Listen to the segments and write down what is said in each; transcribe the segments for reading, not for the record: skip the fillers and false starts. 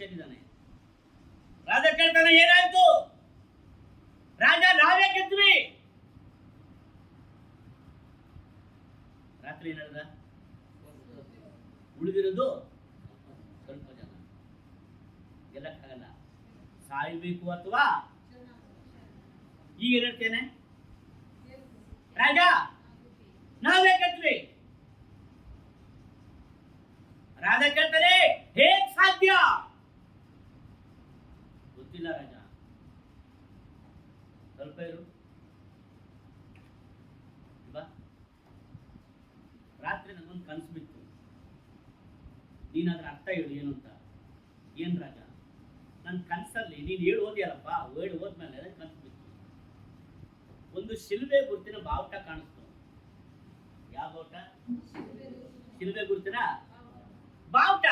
ಮನುಷ್ಯನಿದ್ದಾನೆ. ರಾಜ ಕೇಳ್ತಾನೆ, ಏನಾಯ್ತು ರಾಜ? ನಾವೇ ಗೆದ್ವಿ. ರಾತ್ರಿ ನಡೆದ ಉಳಿದಿರೋದು ಸ್ವಲ್ಪ ಜನ. ಗೆಲ್ಲಕ್ಕಾಗಲ್ಲ, ಸಾಯ್ಬೇಕು ಅಥವಾ ಈಗ ಹೇಳ್ತೇನೆ, ರಾಜ ನಾವೇ ಗೆದ್ವಿ. ರಾಜ ಕೇಳ್ತಾರೆ, ಹೇಗ್ ಸಾಧ್ಯ? ಗೊತ್ತಿಲ್ಲ ರಾಜ, ಸ್ವಲ್ಪ ಇರು. ರಾತ್ರಿ ನನಗೊಂದು ಕನಸು ಬಿತ್ತು, ನೀನಾದ್ರ ಅರ್ಥ ಹೇಳು ಏನು ಅಂತ. ಏನ್ ರಾಜ? ನನ್ನ ಕನಸಲ್ಲಿ ನೀನು ಹೇಳಿ ಓದಿಯಲ್ಲಪ್ಪ, ಹೇಳಿ ಹೋದ್ಮೇಲೆ ಕನಸು ಬಿತ್ತು. ಒಂದು ಶಿಲ್ಬೆ ಗುರುತಿನ ಬಾವುಟ ಕಾಣಿಸ್ತು. ಯಾವ ಬಾವುಟ? ಶಿಲ್ಬೆ ಗುರುತಿನ ಬಾವುಟ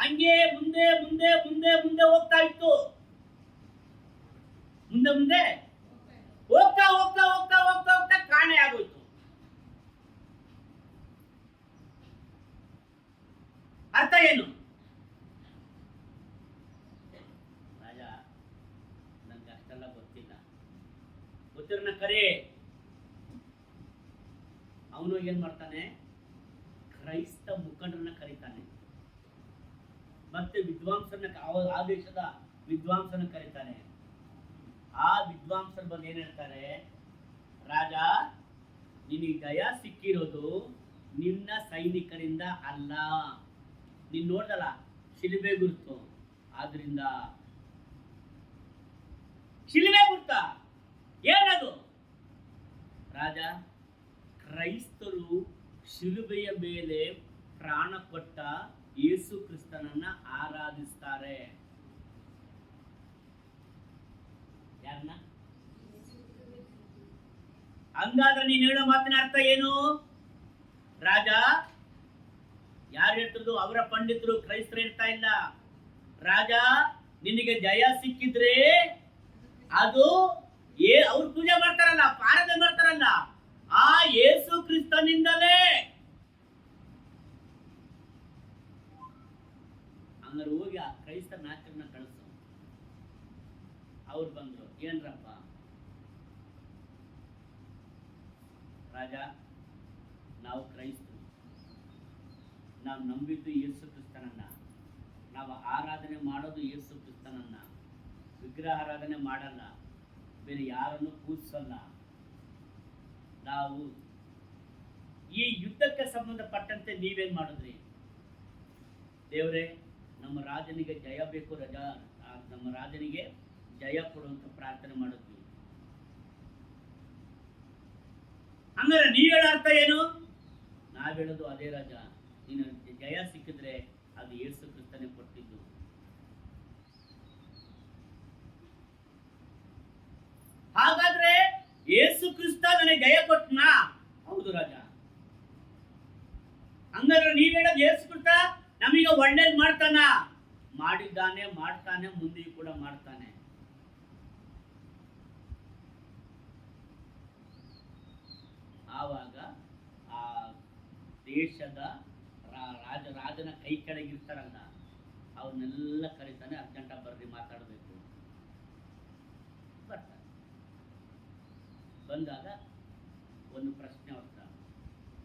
ಹಂಗೆ ಮುಂದೆ ಮುಂದೆ ಮುಂದೆ ಮುಂದೆ ಹೋಗ್ತಾ ಇತ್ತು. ಮುಂದೆ ಮುಂದೆ ಹೋಗ್ತಾ ಹೋಗ್ತಾ ಹೋಗ್ತಾ ಹೋಗ್ತಾ ಹೋಗ್ತಾ ಕಾಣೆ ಆಗೋಯ್ತು. ಅರ್ಥ ಏನು? ರಾಜ, ನನ್ಗೆ ಅಷ್ಟೆಲ್ಲ ಗೊತ್ತಿಲ್ಲ. ಗೊತ್ತಿರೋನ ಕರೆ. ಅವನು ಏನ್ ಮಾಡ್ತಾನೆ, ಕ್ರೈಸ್ತ ಮುಖಂಡರನ್ನ ಕರೀತಾನೆ, ಮತ್ತೆ ವಿದ್ವಾಂಸರನ್ನ, ಆ ದೇಶದ ವಿದ್ವಾಂಸನ ಕರೀತಾನೆ. ಆ ವಿದ್ವಾಂಸರು ಬಂದು ಏನ್ ಹೇಳ್ತಾರೆ, ರಾಜ ನಿನಗೆ ಜಯ ಸಿಕ್ಕಿರೋದು ನಿನ್ನ ಸೈನಿಕರಿಂದ ಅಲ್ಲ. ನೀನ್ ನೋಡ್ದಲ್ಲ ಶಿಲುಬೆ ಗುರುತು, ಆದ್ರಿಂದ. ಶಿಲುಬೆ ಗುರುತ ಏನದು? ರಾಜ, ಕ್ರೈಸ್ತರು ಶಿಲುಬೆಯ ಮೇಲೆ ಪ್ರಾಣ ಕೊಟ್ಟ ಯೇಸು ಕ್ರಿಸ್ತನನ್ನ ಆರಾಧಿಸ್ತಾರೆ. ಯಾರನ್ನ? ಹಂಗಾದ್ರೆ ನೀನು ಹೇಳೋ ಮಾತಿನ ಅರ್ಥ ಏನು ರಾಜ? ಯಾರು ಹೇಳ್ತಿರೋದು? ಅವರ ಪಂಡಿತರು, ಕ್ರೈಸ್ತರು ಹೇಳ್ತಾ ಇಲ್ಲ. ರಾಜ, ನಿನಗೆ ಜಯ ಸಿಕ್ಕಿದ್ರೆ ಅದು ಅವ್ರು ಪೂಜೆ ಮಾಡ್ತಾರಲ್ಲ, ಆರಾಧನೆ ಮಾಡ್ತಾರಲ್ಲ, ಆ ಯೇಸು ಕ್ರಿಸ್ತನಿಂದಲೇ. ಹಂಗಾರೆ ಹೋಗಿ ಆ ಕ್ರೈಸ್ತ ನಾಯಕರನ್ನ ಕಳಿಸು. ಅವ್ರು ಬಂದ್ರು, ಏನ್ರಪ್ಪ? ರಾಜ, ನಾವು ಕ್ರೈಸ್ತರು, ನಾವು ನಂಬಿದ್ದು ಯೇಸು ಕ್ರಿಸ್ತನನ್ನ, ನಾವು ಆರಾಧನೆ ಮಾಡೋದು ಯೇಸು ಕ್ರಿಸ್ತನನ್ನ, ವಿಗ್ರಹ ಆರಾಧನೆ ಮಾಡಲ್ಲ, ಬೇರೆ ಯಾರನ್ನು ಪೂಜಿಸಲ್ಲ. ನಾವು ಈ ಯುದ್ಧಕ್ಕೆ ಸಂಬಂಧಪಟ್ಟಂತೆ ನೀವೇನ್ ಮಾಡಿದ್ರಿ? ದೇವರೇ, ನಮ್ಮ ರಾಜನಿಗೆ ಜಯ ಬೇಕು ರಜಾ, ನಮ್ಮ ರಾಜನಿಗೆ ಜಯ ಕೊಡುವಂತ ಪ್ರಾರ್ಥನೆ ಮಾಡಿದ್ವಿ. ಹಂಗಾರೆ ನೀವ್ ಹೇಳೋ ಅರ್ಥ ಏನು? ನಾವ್ ಹೇಳೋದು ಅದೇ ರಾಜ, ನೀನು ಜಯ ಸಿಕ್ಕಿದ್ರೆ ಅದು ಯೇಸು ಕ್ರಿಸ್ತನೇ ಕೊಟ್ಟಿದ್ದು. ಹಾಗಾದ್ರೆ ಯೇಸು ಕ್ರಿಸ್ತ ನನಗೆ ಜಯ ಕೊಟ್ಟನಾ? ಹೌದು ರಾಜ. ಹಂಗಾದ್ರೆ ನೀವ್ ಹೇಳೋದು ಯೇಸು ಕ್ರಿಸ್ತ ನಮೀಗ ಒಳ್ಳೇದು ಮಾಡ್ತಾನ? ಮಾಡಿದ್ದಾನೆ, ಮಾಡ್ತಾನೆ, ಮುಂದೆಯೂ ಕೂಡ ಮಾಡ್ತಾನೆ. ಆವಾಗ ಆ ದೇಶದ ರಾಜನ ಕೈ ಕೆಳಗಿರ್ತಾರಲ್ಲ, ಅವ್ರನ್ನೆಲ್ಲ ಕರೀತಾನೆ, ಅರ್ಜೆಂಟ ಬರ್ರಿ ಮಾತಾಡಬೇಕು. ಬರ್ತಾರೆ. ಬಂದಾಗ ಒಂದು ಪ್ರಶ್ನೆ ಹೊಡ್ತಾರೆ,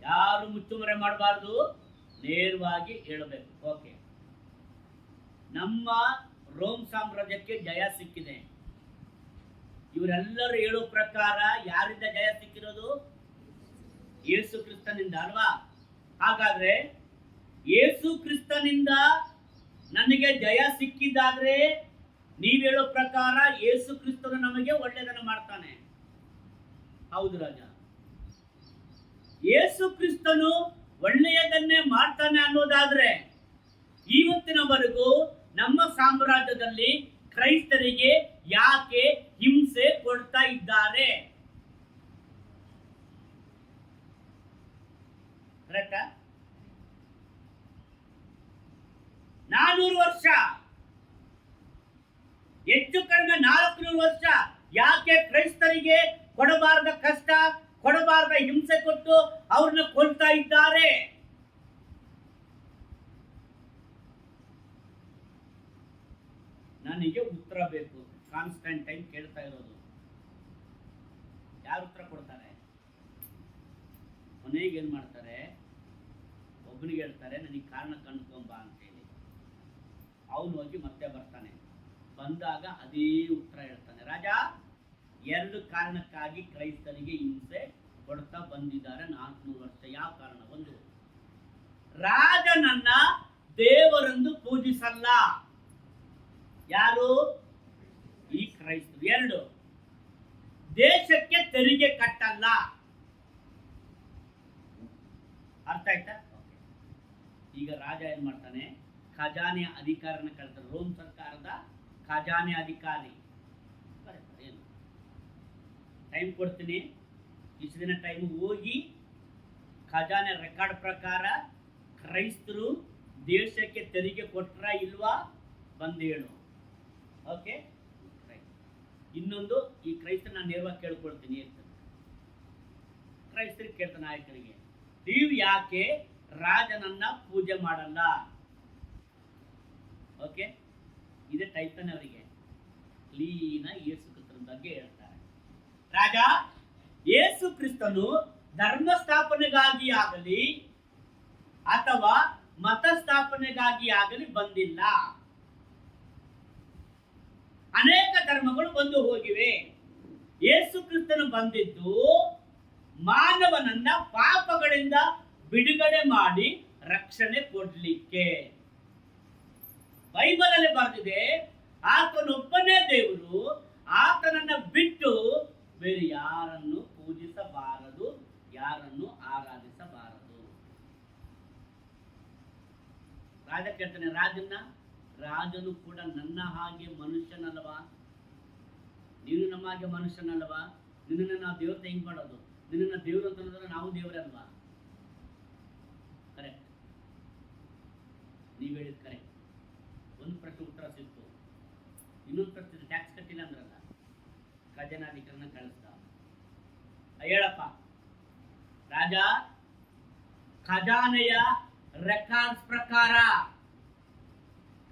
ಯಾರು ಮುಚ್ಚುಮರೆ ಮಾಡಬಾರ್ದು, ನೇರವಾಗಿ ಹೇಳಬೇಕು. ಓಕೆ, ನಮ್ಮ ರೋಮ್ ಸಾಮ್ರಾಜ್ಯಕ್ಕೆ ಜಯ ಸಿಕ್ಕಿದೆ. ಇವರೆಲ್ಲರೂ ಹೇಳೋ ಪ್ರಕಾರ ಯಾರಿಂದ ಜಯ ಸಿಕ್ಕಿರೋದು? ಯೇಸು ಕ್ರಿಸ್ತನಿಂದ ಅಲ್ವಾ? ಹಾಗಾದ್ರೆ ಯೇಸು ಕ್ರಿಸ್ತನಿಂದ ನನಗೆ ಜಯ ಸಿಕ್ಕಿದ್ದಾದ್ರೆ ನೀವ್ ಹೇಳೋ ಪ್ರಕಾರ ಯೇಸು ಕ್ರಿಸ್ತನು ನಮಗೆ ಒಳ್ಳೆಯದನ್ನು ಮಾಡ್ತಾನೆ. ಹೌದು ರಾಜ. ಯೇಸು ಕ್ರಿಸ್ತನು ಒಳ್ಳೆಯದನ್ನೇ ಮಾಡ್ತಾನೆ ಅನ್ನೋದಾದ್ರೆ ಇವತ್ತಿನವರೆಗೂ ನಮ್ಮ ಸಾಮ್ರಾಜ್ಯದಲ್ಲಿ ಕ್ರೈಸ್ತರಿಗೆ ಯಾಕೆ ಹಿಂಸೆ ಕೊಡ್ತಾ ಇದ್ದಾರೆ? ಕರೆಕ್ಟಾ? 400 ವರ್ಷ, ಹೆಚ್ಚು ಕಡಿಮೆ 400 ವರ್ಷ ಯಾಕೆ ಕ್ರೈಸ್ತರಿಗೆ ಕೊಡಬಾರದ ಕಷ್ಟ, ಕೊಡಬಾರದ ಹಿಂಸೆ ಕೊಟ್ಟು ಅವ್ರನ್ನ ಕೊಲ್ತಾ ಇದ್ದಾರೆ? ನನಗೆ ಉತ್ತರ ಬೇಕು. ಕಾನ್ಸ್ಟೆಂಟ್ ಟೈಮ್ ಕೇಳ್ತಾ ಇರೋದು. ಯಾರು ಉತ್ತರ ಕೊಡ್ತಾರೆ? ಕೊನೆಗೆ ಏನು ಮಾಡ್ತಾರೆ? ಒಬ್ಬನಿಗೆ ಹೇಳ್ತಾರೆ ನನಗೆ ಕಾರಣ ಕಂಡ್ಕೊಂಬ ಅಂತೇಳಿ. ಅವನು ಹೋಗಿ ಮತ್ತೆ ಬರ್ತಾನೆ. ಬಂದಾಗ ಅದೇ ಉತ್ತರ ಹೇಳ್ತಾನೆ. ರಾಜ, 2 ಕಾರಣಕ್ಕಾಗಿ ಕ್ರೈಸ್ತರಿಗೆ ಹಿಂಸೆ ಕೊಡ್ತಾ ಬಂದಿದ್ದಾರೆ 400 ವರ್ಷ. ಯಾವ ಕಾರಣ? ಒಂದು, ರಾಜನನ್ನ ದೇವರೆಂದು ಪೂಜಿಸಲ್ಲ. ಯಾರು? ಈ ಕ್ರೈಸ್ತರು. 2, ದೇಶಕ್ಕೆ ತೆರಿಗೆ ಕಟ್ಟಲ್ಲ. ಅರ್ಥ ಆಯ್ತಾ? ಈಗ ರಾಜ ಏನ್ ಮಾಡ್ತಾನೆ? ಖಜಾನೆ ಅಧಿಕಾರನ ಕಳ್ತಾನೆ. ರೋಮ್ ಸರ್ಕಾರದ ಖಜಾನೆ ಅಧಿಕಾರಿ. ಏನು ಟೈಮ್ ಕೊಡ್ತೀನಿ, ಇಷ್ಟು ದಿನ ಟೈಮ್ ಹೋಗಿ ಖಜಾನೆ ರೆಕಾರ್ಡ್ ಪ್ರಕಾರ ಕ್ರೈಸ್ತರು ದೇಶಕ್ಕೆ ತೆರಿಗೆ ಕೊಟ್ರ ಇಲ್ವಾ ಬಂದು ಹೇಳು. ಓಕೆ. ಇನ್ನೊಂದು, ಈ ಕ್ರೈಸ್ತರ ನಾನು ನೇರವಾಗಿ ಕೇಳ್ಕೊಳ್ತೀನಿ. ಕ್ರೈಸ್ತರಿಗೆ ಕೇಳ್ತಾನೆ, ನಾಯಕರಿಗೆ, ನೀವು ಯಾಕೆ ರಾಜನನ್ನ ಪೂಜೆ ಮಾಡಲ್ಲ? ಓಕೆ, ಇದೇ ಟೈಪ್ ತಾನೆ ಅವರಿಗೆ. ಕ್ಲೀನ ಯೇಸು ಕ್ರಿಸ್ತನ ಬಗ್ಗೆ ಹೇಳ್ತಾರೆ. ರಾಜ, ಯೇಸು ಕ್ರಿಸ್ತನು ಧರ್ಮ ಸ್ಥಾಪನೆಗಾಗಿ ಆಗಲಿ ಅಥವಾ ಮತ ಸ್ಥಾಪನೆಗಾಗಿ ಆಗಲಿ ಬಂದಿಲ್ಲ. ಅನೇಕ ಧರ್ಮಗಳು ಬಂದು ಹೋಗಿವೆ. ಯೇಸು ಕ್ರಿಸ್ತನು ಬಂದಿದ್ದು ಮಾನವನನ್ನ ಪಾಪಗಳಿಂದ ಬಿಡುಗಡೆ ಮಾಡಿ ರಕ್ಷಣೆ ಕೊಡ್ಲಿಕ್ಕೆ. ಬೈಬಲ್ ಅಲ್ಲಿ ಬರೆದಿದೆ, ಆತನೊಬ್ಬನೇ ದೇವರು, ಆತನನ್ನ ಬಿಟ್ಟು ಬೇರೆ ಯಾರನ್ನು ಪೂಜಿಸಬಾರದು, ಯಾರನ್ನು ಆರಾಧಿಸಬಾರದು. ರಾಜ ಕೇಳ್ತಾನೆ ರಾಜನು ಕೂಡ ನನ್ನ ಹಾಗೆ ಮನುಷ್ಯನಲ್ವಾ? ನೀನು ನಮ್ಮ ಹಾಗೆ ಮನುಷ್ಯನಲ್ವಾ? ನಿನ್ನನ್ನು ನಾವು ದೇವತೆ ಹೆಂಗ್ ಮಾಡೋದು? ನಿನ್ನ ದೇವರು ಅಂತ ಹೇಳಿದ್ರೆ ನಾವು ದೇವರಲ್ವಾ? ಕರೆಕ್ಟ್, ನೀವು ಹೇಳಿದ್ ಕರೆಕ್ಟ್. ಒಂದು ಪ್ರಶ್ನೆ ಉತ್ತರ ಸಿಕ್ತು. ಇನ್ನೊಂದು ಪ್ರಶ್ನೆ, ಟ್ಯಾಕ್ಸ್ ಕಟ್ಟಿಲ್ಲ ಅಂದ್ರಲ್ಲ, ಖಜಾನಾಧಿಕಾರನ ಕಳಿಸ್ದ. ಹೇಳಪ್ಪ ರಾಜ, ಖಜಾನೆಯ ರೆಕಾರ್ಡ್ಸ್ ಪ್ರಕಾರ,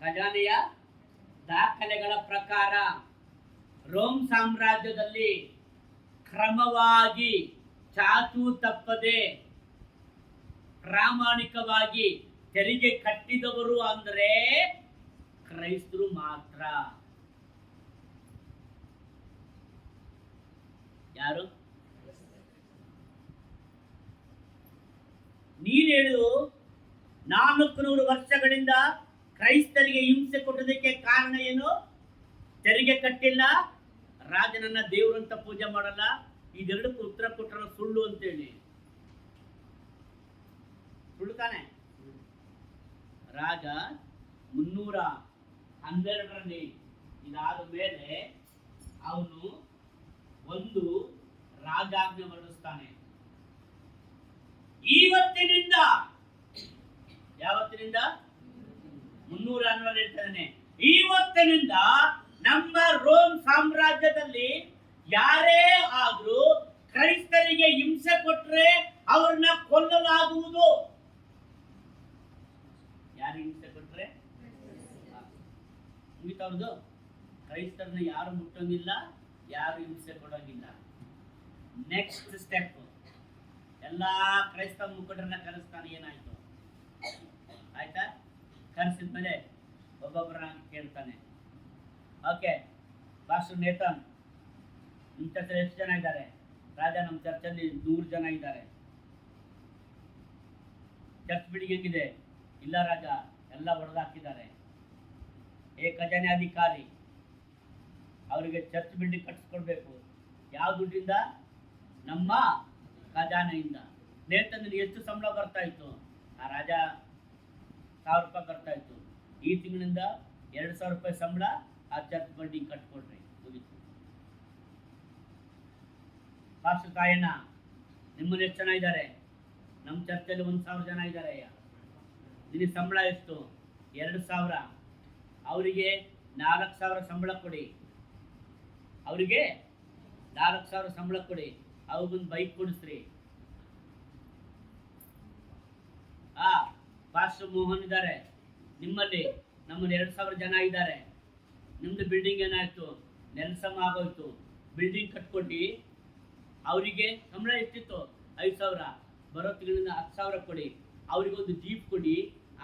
ಖಜಾನೆಯ ದಾಖಲೆಗಳ ಪ್ರಕಾರ ರೋಮ್ ಸಾಮ್ರಾಜ್ಯದಲ್ಲಿ ಕ್ರಮವಾಗಿ, ಚಾಚೂ ತಪ್ಪದೆ, ಪ್ರಾಮಾಣಿಕವಾಗಿ ತೆರಿಗೆ ಕಟ್ಟಿದವರು ಅಂದ್ರೆ ಕ್ರೈಸ್ತರು ಮಾತ್ರ. ಯಾರು? ನೀನ್ ಹೇಳು, 400 ವರ್ಷಗಳಿಂದ ಕ್ರೈಸ್ತರಿಗೆ ಹಿಂಸೆ ಕೊಟ್ಟದಕ್ಕೆ ಕಾರಣ ಏನು? ತೆರಿಗೆ ಕಟ್ಟಿಲ್ಲ, ರಾಜನನ್ನ ದೇವರಂತ ಪೂಜೆ ಮಾಡಲ್ಲ. ಇದೆರಡಕ್ಕೂ ಉತ್ತರ ಕೊಟ್ಟರು ಸುಳ್ಳು ಅಂತೇಳಿ. ಸುಳ್ಳು ತಾನೆ? ರಾಜ 312ರಲ್ಲಿ ಇದಾದ ಮೇಲೆ ಅವನು ಒಂದು ರಾಜಾಜ್ಞೆ ಹೊರಡಿಸ್ತಾನೆ. ಇವತ್ತಿನಿಂದ, ಯಾವತ್ತಿನಿಂದ? 312 ಹೇಳ್ತಾನೆ, ಇವತ್ತಿನಿಂದ ನಮ್ಮ ರೋಮ್ ಸಾಮ್ರಾಜ್ಯದಲ್ಲಿ ಯಾರೇ ಆದ್ರೂ ಕ್ರೈಸ್ತರಿಗೆ ಹಿಂಸೆ ಕೊಟ್ರೆ ಅವ್ರನ್ನ ಕೊಲ್ಲಲಾಗುವುದು. ಯಾರಿಗೆ ಹಿಂಸೆ ಕೊಟ್ರೆ ಮುಗಿತವ್ರದ್ದು. ಕ್ರೈಸ್ತರನ್ನ ಯಾರು ಮುಟ್ಟಂಗಿಲ್ಲ, ಯಾರು ಹಿಂಸೆ ಕೊಡೋಂಗಿಲ್ಲ. ನೆಕ್ಸ್ಟ್ ಸ್ಟೆಪ್, ಎಲ್ಲಾ ಕ್ರೈಸ್ತ ಮುಖಂಡರನ್ನ ಕರೆಸ್ತಾನೆ. ಏನಾಯ್ತು? ಆಯ್ತಾ? ಕರೆಸಿದ್ಮೇಲೆ ಒಬ್ಬೊಬ್ಬರನ್ನ ಕೇಳ್ತಾನೆ. ಓಕೆ, ಪಾಸ್ಟರ್ ನೇತನ್, ನಿಮ್ಮ ಚರ್ಚಲ್ಲಿ ಎಷ್ಟು ಜನ ಇದ್ದಾರೆ? ರಾಜ, ನಮ್ಮ ಚರ್ಚಲ್ಲಿ 100 ಜನ ಇದ್ದಾರೆ. ಚರ್ಚ್ ಬಿಲ್ಡಿಂಗ್ ಹೆಂಗಿದೆ? ಇಲ್ಲ ರಾಜ, ಎಲ್ಲ ಹೊಡೆದಾಕಿದ್ದಾರೆ. ಖಜಾನೆ ಅಧಿಕಾರಿ, ಅವರಿಗೆ ಚರ್ಚ್ ಬಿಲ್ಡಿಂಗ್ ಕಟ್ಟಿಸ್ಕೊಡ್ಬೇಕು. ಯಾವ ದುಡ್ಡಿಂದ? ನಮ್ಮ ಖಜಾನೆಯಿಂದ. ನೇತನಿಗೆ ಎಷ್ಟು ಸಂಬಳ ಬರ್ತಾ ಇತ್ತು? ಆ ರಾಜ 1000 ರೂಪಾಯಿ ಬರ್ತಾ ಇತ್ತು. ಈ ತಿಂಗಳಿಂದ 2000 ರೂಪಾಯಿ ಸಂಬಳ, ಆ ಚರ್ಚ್ ಬಿಲ್ಡಿಂಗ್ ಕಟ್ಕೊಡ್ರಿ, ಮುಗಿತು. ಪಾಸ್ಟರ್ ತಾಯಣ್ಣ, ನಿಮ್ಮಲ್ಲಿ ಎಷ್ಟು ಜನ ಇದ್ದಾರೆ? ನಮ್ಮ ಚರ್ಚಲ್ಲಿ 1000 ಜನ ಇದ್ದಾರೆ. ನಿನಗೆ ಸಂಬಳ ಎಷ್ಟು? 2000. ಅವರಿಗೆ 4000 ಸಂಬಳ ಕೊಡಿ. ಅವರಿಗೆ 4000 ಸಂಬಳ ಕೊಡಿ. ಅವ್ರಿಗೊಂದು ಬೈಕ್ ಕೊಡಿಸ್ರಿ. ಪಾಸ್ಟರ್ ಮೋಹನ್ ಇದ್ದಾರೆ ನಿಮ್ಮಲ್ಲಿ, ನಮ್ಮಲ್ಲಿ 2000 ಜನ ಇದ್ದಾರೆ. ನಿಮ್ದು ಬಿಲ್ಡಿಂಗ್ ಏನಾಯ್ತು, ನೆಲಸಮ ಆಗೋಯ್ತು, ಬಿಲ್ಡಿಂಗ್ ಕಟ್ಕೊಟ್ಟು ಅವರಿಗೆ ಸಂಬಳ ಎಷ್ಟಿತ್ತು 5,000, ಬರೋ ತಿಂಗಳಿಂದ 10,000 ಕೊಡಿ, ಅವ್ರಿಗೊಂದು ಜೀಪ್ ಕೊಡಿ,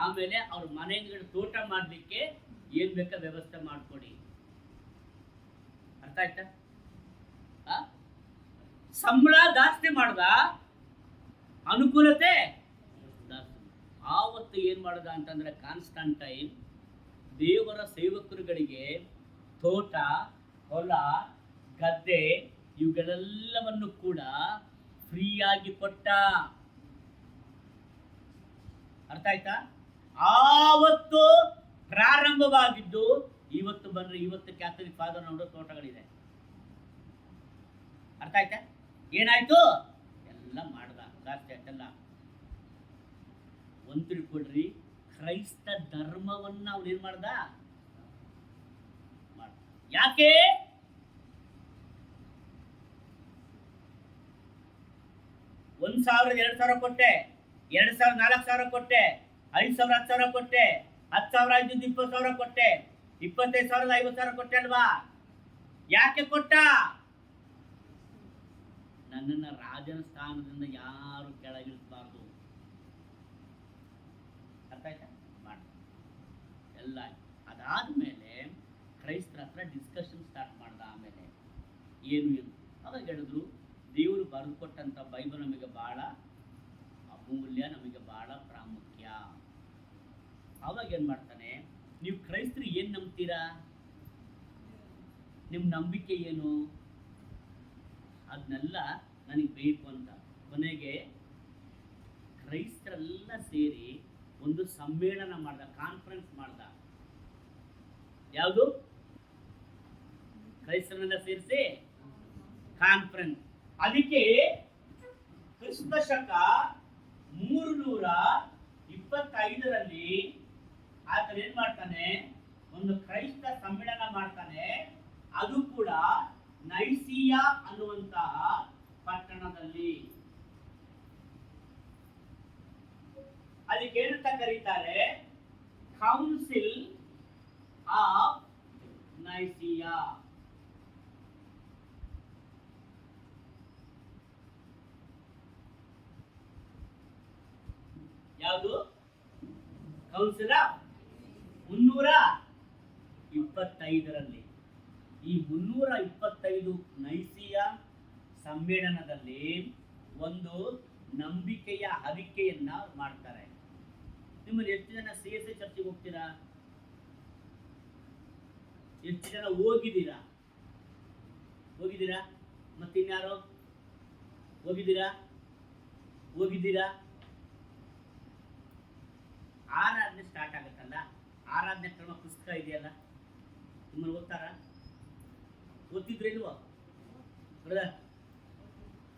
ಆಮೇಲೆ ಅವ್ರ ಮನೆ ಹಿಂದ್ಗಡೆ ತೋಟ ಮಾಡಲಿಕ್ಕೆ ಏನು ಬೇಕಾ ವ್ಯವಸ್ಥೆ ಮಾಡಿಕೊಡಿ. ಅರ್ಥ ಆಯ್ತಾ? ಸಂಬಳ ಜಾಸ್ತಿ ಮಾಡ್ದ, ಅನುಕೂಲತೆ ಜಾಸ್ತಿ. ಆವತ್ತು ಏನು ಮಾಡ್ದ ಅಂತಂದ್ರೆ ಕಾನ್ಸ್ಟಂಟೈನ್ ದೇವರ ಸೇವಕರುಗಳಿಗೆ ತೋಟ, ಹೊಲ, ಗದ್ದೆ ಇವುಗಳೆಲ್ಲವನ್ನು ಕೂಡ ಫ್ರೀಯಾಗಿ ಕೊಟ್ಟ. ಅರ್ಥ ಆಯ್ತಾ? ಆವತ್ತು ಪ್ರಾರಂಭವಾಗಿದ್ದು ಇವತ್ತು ಬಂದ್ರೆ ಇವತ್ತು ಕ್ಯಾಥಲಿಕ್ ಫಾದರ್ ನೋಡೋ ತೋಟಗಳಿದೆ. ಅರ್ಥ ಆಯ್ತಾ? ಏನಾಯ್ತು? ಎಲ್ಲ ಮಾಡ್ದ, ಜಾಸ್ತಿ ಆಯ್ತಲ್ಲ. ಒಂದು ತಿಳ್ಕೊಡ್ರಿ, ಕ್ರೈಸ್ತ ಧರ್ಮವನ್ನ ಅವನೇನ್ ಮಾಡ್ದ? ಯಾಕೆ? $1,000 $2,000 ಕೊಟ್ಟೆ, 2,000 4,000 ಕೊಟ್ಟೆ, 5,000 10,000 ಕೊಟ್ಟೆ, 10,000 ಇದ್ದಿದ್ದು 20,000 ಕೊಟ್ಟೆ, 25,000 50,000 ಕೊಟ್ಟೆ ಅಲ್ವಾ? ಯಾಕೆ ಕೊಟ್ಟ? ನನ್ನನ್ನು ರಾಜನ ಸ್ಥಾನದಿಂದ ಯಾರು ಕೆಳಗಿಳಿಸಬಾರ್ದು. ಅರ್ಥ ಆಯ್ತಾ? ಮಾಡಿ ಎಲ್ಲ ಅದಾದ್ಮೇಲೆ ಕ್ರೈಸ್ತರ ಹತ್ರ ಡಿಸ್ಕಷನ್ ಸ್ಟಾರ್ಟ್ ಮಾಡ್ದ. ಆಮೇಲೆ ಏನು ಅವಾಗ ಹೇಳಿದ್ರು, ದೇವರು ಬರೆದು ಕೊಟ್ಟಂತ ಬೈಬಲ್ ನಮಗೆ ಬಹಳ ಅಮೂಲ್ಯ, ನಮಗೆ ಬಹಳ ಪ್ರಾಮುಖ್ಯ. ಅವಾಗ ಏನ್ ಮಾಡ್ತಾನೆ, ನೀವು ಕ್ರೈಸ್ತರು ಏನ್ ನಂಬ್ತೀರಾ, ನಿಮ್ಮ ನಂಬಿಕೆ ಏನು, ಅದನ್ನೆಲ್ಲ ನನಗೆ ಬೇಕು ಅಂತ. ಕೊನೆಗೆ ಕ್ರೈಸ್ತರೆಲ್ಲ ಸೇರಿ ಒಂದು ಸಮ್ಮೇಳನ ಮಾಡ್ದ, ಕಾನ್ಫರೆನ್ಸ್ ಮಾಡ್ದ. ಯಾವುದು? ಕ್ರೈಸ್ತರನ್ನೆಲ್ಲ ಸೇರಿಸಿ ಕಾನ್ಫರೆನ್ಸ್. ಅದಕ್ಕೆ ಕ್ರಿಸ್ತ ಶಕ 325ರಲ್ಲಿ ಆತ ಏನ್ ಮಾಡ್ತಾನೆ, ಒಂದು ಕ್ರೈಸ್ತ ಸಮ್ಮೇಳನ ಮಾಡ್ತಾನೆ. ಅದು ಕೂಡ ನೈಸಿಯಾ ಅನ್ನುವಂತಹ ಪಟ್ಟಣದಲ್ಲಿ. ಅದಕ್ಕೆ ಏನಂತ ಕರೀತಾರೆ? Council of Nicaea. ಯಾವುದು? ಕೌನ್ಸಿಲ್ ಆಫ್ 325ರಲ್ಲಿ. ಈ 325 ನೈಸಿಯಾ ಸಮ್ಮೇಳನದಲ್ಲಿ ಒಂದು ನಂಬಿಕೆಯ ಅರಿಕೆಯನ್ನ ಮಾಡ್ತಾರೆ. ನಿಮ್ಮಲ್ಲಿ ಎಷ್ಟು ಜನ CSI ಚರ್ಚೆಗೆ ಹೋಗ್ತೀರಾ? ಎಷ್ಟು ಜನ ಹೋಗಿದ್ದೀರಾ? ಮತ್ತಿನ್ಯಾರು ಹೋಗಿದ್ದೀರಾ? ಆರಾಧನೆ ಸ್ಟಾರ್ಟ್ ಆಗುತ್ತಲ್ಲ, ಆರಾಧನೆ ಕ್ರಮ ಪುಸ್ತಕ ಇದೆಯಲ್ಲ, ನಿಮ್ಮನ್ನು ಓದ್ತಿದ್ರಿಲ್ವೋ?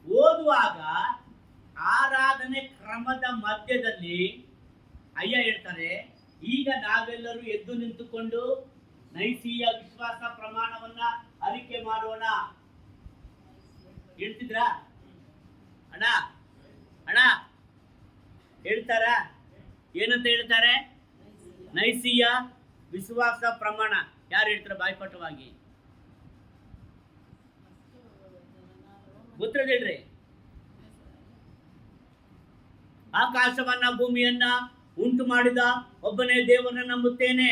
ಓದುವಾಗ ಆರಾಧನೆ ಕ್ರಮದ ಮಧ್ಯದಲ್ಲಿ ಅಯ್ಯ ಹೇಳ್ತಾರೆ, ಈಗ ನಾವೆಲ್ಲರೂ ಎದ್ದು ನಿಂತುಕೊಂಡು ನೈಸಿಯ ವಿಶ್ವಾಸ ಪ್ರಮಾಣವನ್ನ ಅರಿಕೆ ಮಾಡೋಣ. ಹೇಳ್ತಿದ್ರಾ? ಅಣ್ಣ ಹೇಳ್ತಾರ? ಏನಂತ ಹೇಳ್ತಾರೆ? ನೈಸಿಯ ವಿಶ್ವಾಸ ಪ್ರಮಾಣ. ಯಾರು ಹೇಳ್ತಾರೆ ಬಾಯ್ಪಟವಾಗಿ? ಗೊತ್ತಿರದೇಳ್ರಿ. ಆಕಾಶವನ್ನ ಭೂಮಿಯನ್ನ ಉಂಟು ಮಾಡಿದ ಒಬ್ಬನೇ ದೇವರನ್ನ ನಂಬುತ್ತೇನೆ.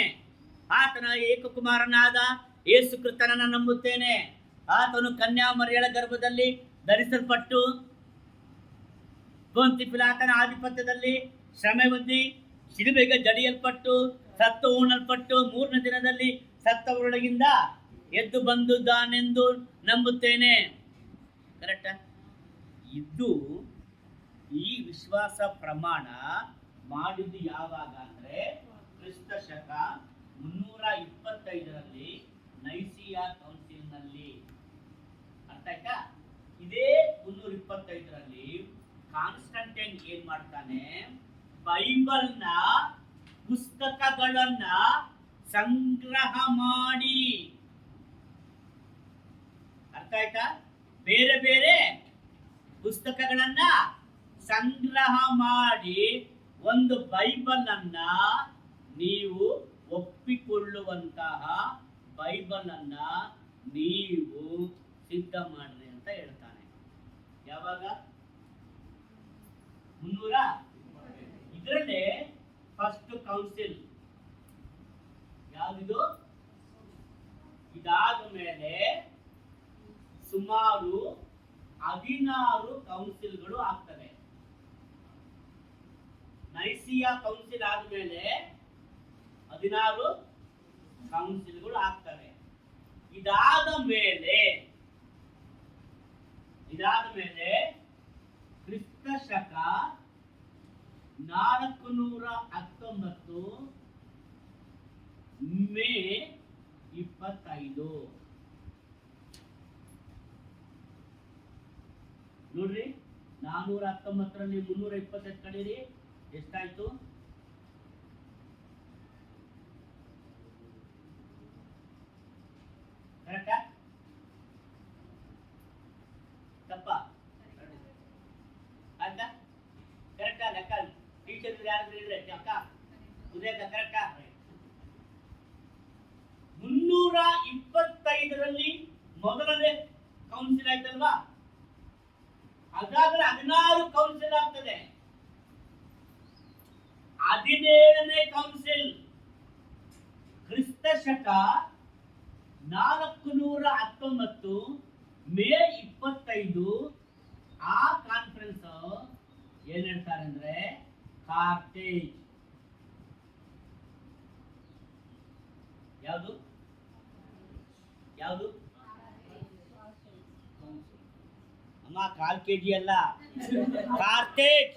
ಆತನ ಏಕಕುಮಾರನಾದ ಯೇಸು ಕ್ರಿಸ್ತನನ್ನ ನಂಬುತ್ತೇನೆ. ಆತನು ಕನ್ಯಾಮರಿಯಳ ಗರ್ಭದಲ್ಲಿ ಧರಿಸಲ್ಪಟ್ಟು ಪೊಂತಿ ಪಿಲಾತನ ಆಧಿಪತ್ಯದಲ್ಲಿ ಶ್ರಮೆ ಹೊಂದಿ ಶಿಲುಬೆಗೆ ಜಡಿಯಲ್ಪಟ್ಟು ಸತ್ತು ಹೂಣಲ್ಪಟ್ಟು 3ನೇ ದಿನದಲ್ಲಿ ಸತ್ತವರೊಳಗಿಂದ ಎದ್ದು ಬಂದುದಾನೆಂದು ನಂಬುತ್ತೇನೆ. ಕರೆಕ್ಟಾ? ಇದು ಈ ವಿಶ್ವಾಸ ಪ್ರಮಾಣ ಮಾಡಿದ್ದು ಯಾವಾಗ ಅಂದ್ರೆ ಕ್ರಿಸ್ತ ಶಕ 325ರಲ್ಲಿ ನೈಸಿಯಾ ಕೌನ್ಸಿಲ್ನಲ್ಲಿ. ಅರ್ಥ ಆಯ್ತಾ? ಇದೇ 325ರಲ್ಲಿ ಕಾನ್ಸ್ಟಂಟೈನ್ ಏನ್ ಮಾಡ್ತಾನೆ, ಬೈಬಲ್ನ ಪುಸ್ತಕಗಳನ್ನ ಸಂಗ್ರಹ ಮಾಡಿ, ಅರ್ಥ ಆಯ್ತಾ, ಬೇರೆ ಬೇರೆ ಪುಸ್ತಕಗಳನ್ನ ಸಂಗ್ರಹ ಮಾಡಿ ಒಂದು ಬೈಬಲ್ ಅನ್ನ ನೀವು ಒಪ್ಪಿಕೊಳ್ಳುವಂತಹ ಬೈಬಲ್ ಅನ್ನ ನೀವು ಸಿದ್ಧ ಮಾಡ್ರಿ ಅಂತ ಹೇಳ್ತಾನೆ. ಯಾವಾಗ? 300 ಇದರಲ್ಲೇ ಫಸ್ಟ್ ಕೌನ್ಸಿಲ್ ಯಾವ್ದಿದು? ಇದಾದ ಮೇಲೆ ಸುಮಾರು 16 ಕೌನ್ಸಿಲ್ಗಳು ಆಗ್ತವೆ. ನೈಸಿಯಾ ಕೌನ್ಸಿಲ್ ಆದ್ಮೇಲೆ 16 ಕೌನ್ಸಿಲ್ಗಳು ಆಗ್ತವೆ. ಇದಾದ ಮೇಲೆ ಕ್ರಿಸ್ತ ಶಕ 419 ಮೇ 25 ನೋಡ್ರಿ. 419ರಲ್ಲಿ 325 ಕಳೀರಿ, ಎಷ್ಟಾಯ್ತು? ಕರೆಕ್ಟಾ? ತಪ್ಪ? ಆಯ್ತಾ? ಕರೆಕ್ಟಾ ಲೆಕ್ಕ? ಟೀಚರ್ ಯಾರು ಹೇಳಿದ್ರೆ ಅಕ್ಕ ಉದಯಕ ಕರೆಕ್ಟಾ? 325ರಲ್ಲಿ ಮೊದಲನೇ ಕೌನ್ಸಿಲ್ ಆಯ್ತಲ್ವಾ? ಹಾಗಾದ್ರೆ 16 ಕೌನ್ಸಿಲ್ ಆಗ್ತದೆ. 17ನೇ ಕೌನ್ಸಿಲ್ ಕ್ರಿಸ್ತ ಶಕ 419 ಮೇ 25. ಆ ಕಾನ್ಫರೆನ್ಸ್ ಏನ್ ಹೇಳ್ತಾರೆ ಅಂದ್ರೆ ಕಾರ್ತೇಜ್. ಯಾವುದು? ಅಮ್ಮ, 1/4 kg ಅಲ್ಲ, ಕಾರ್ತೇಜ್.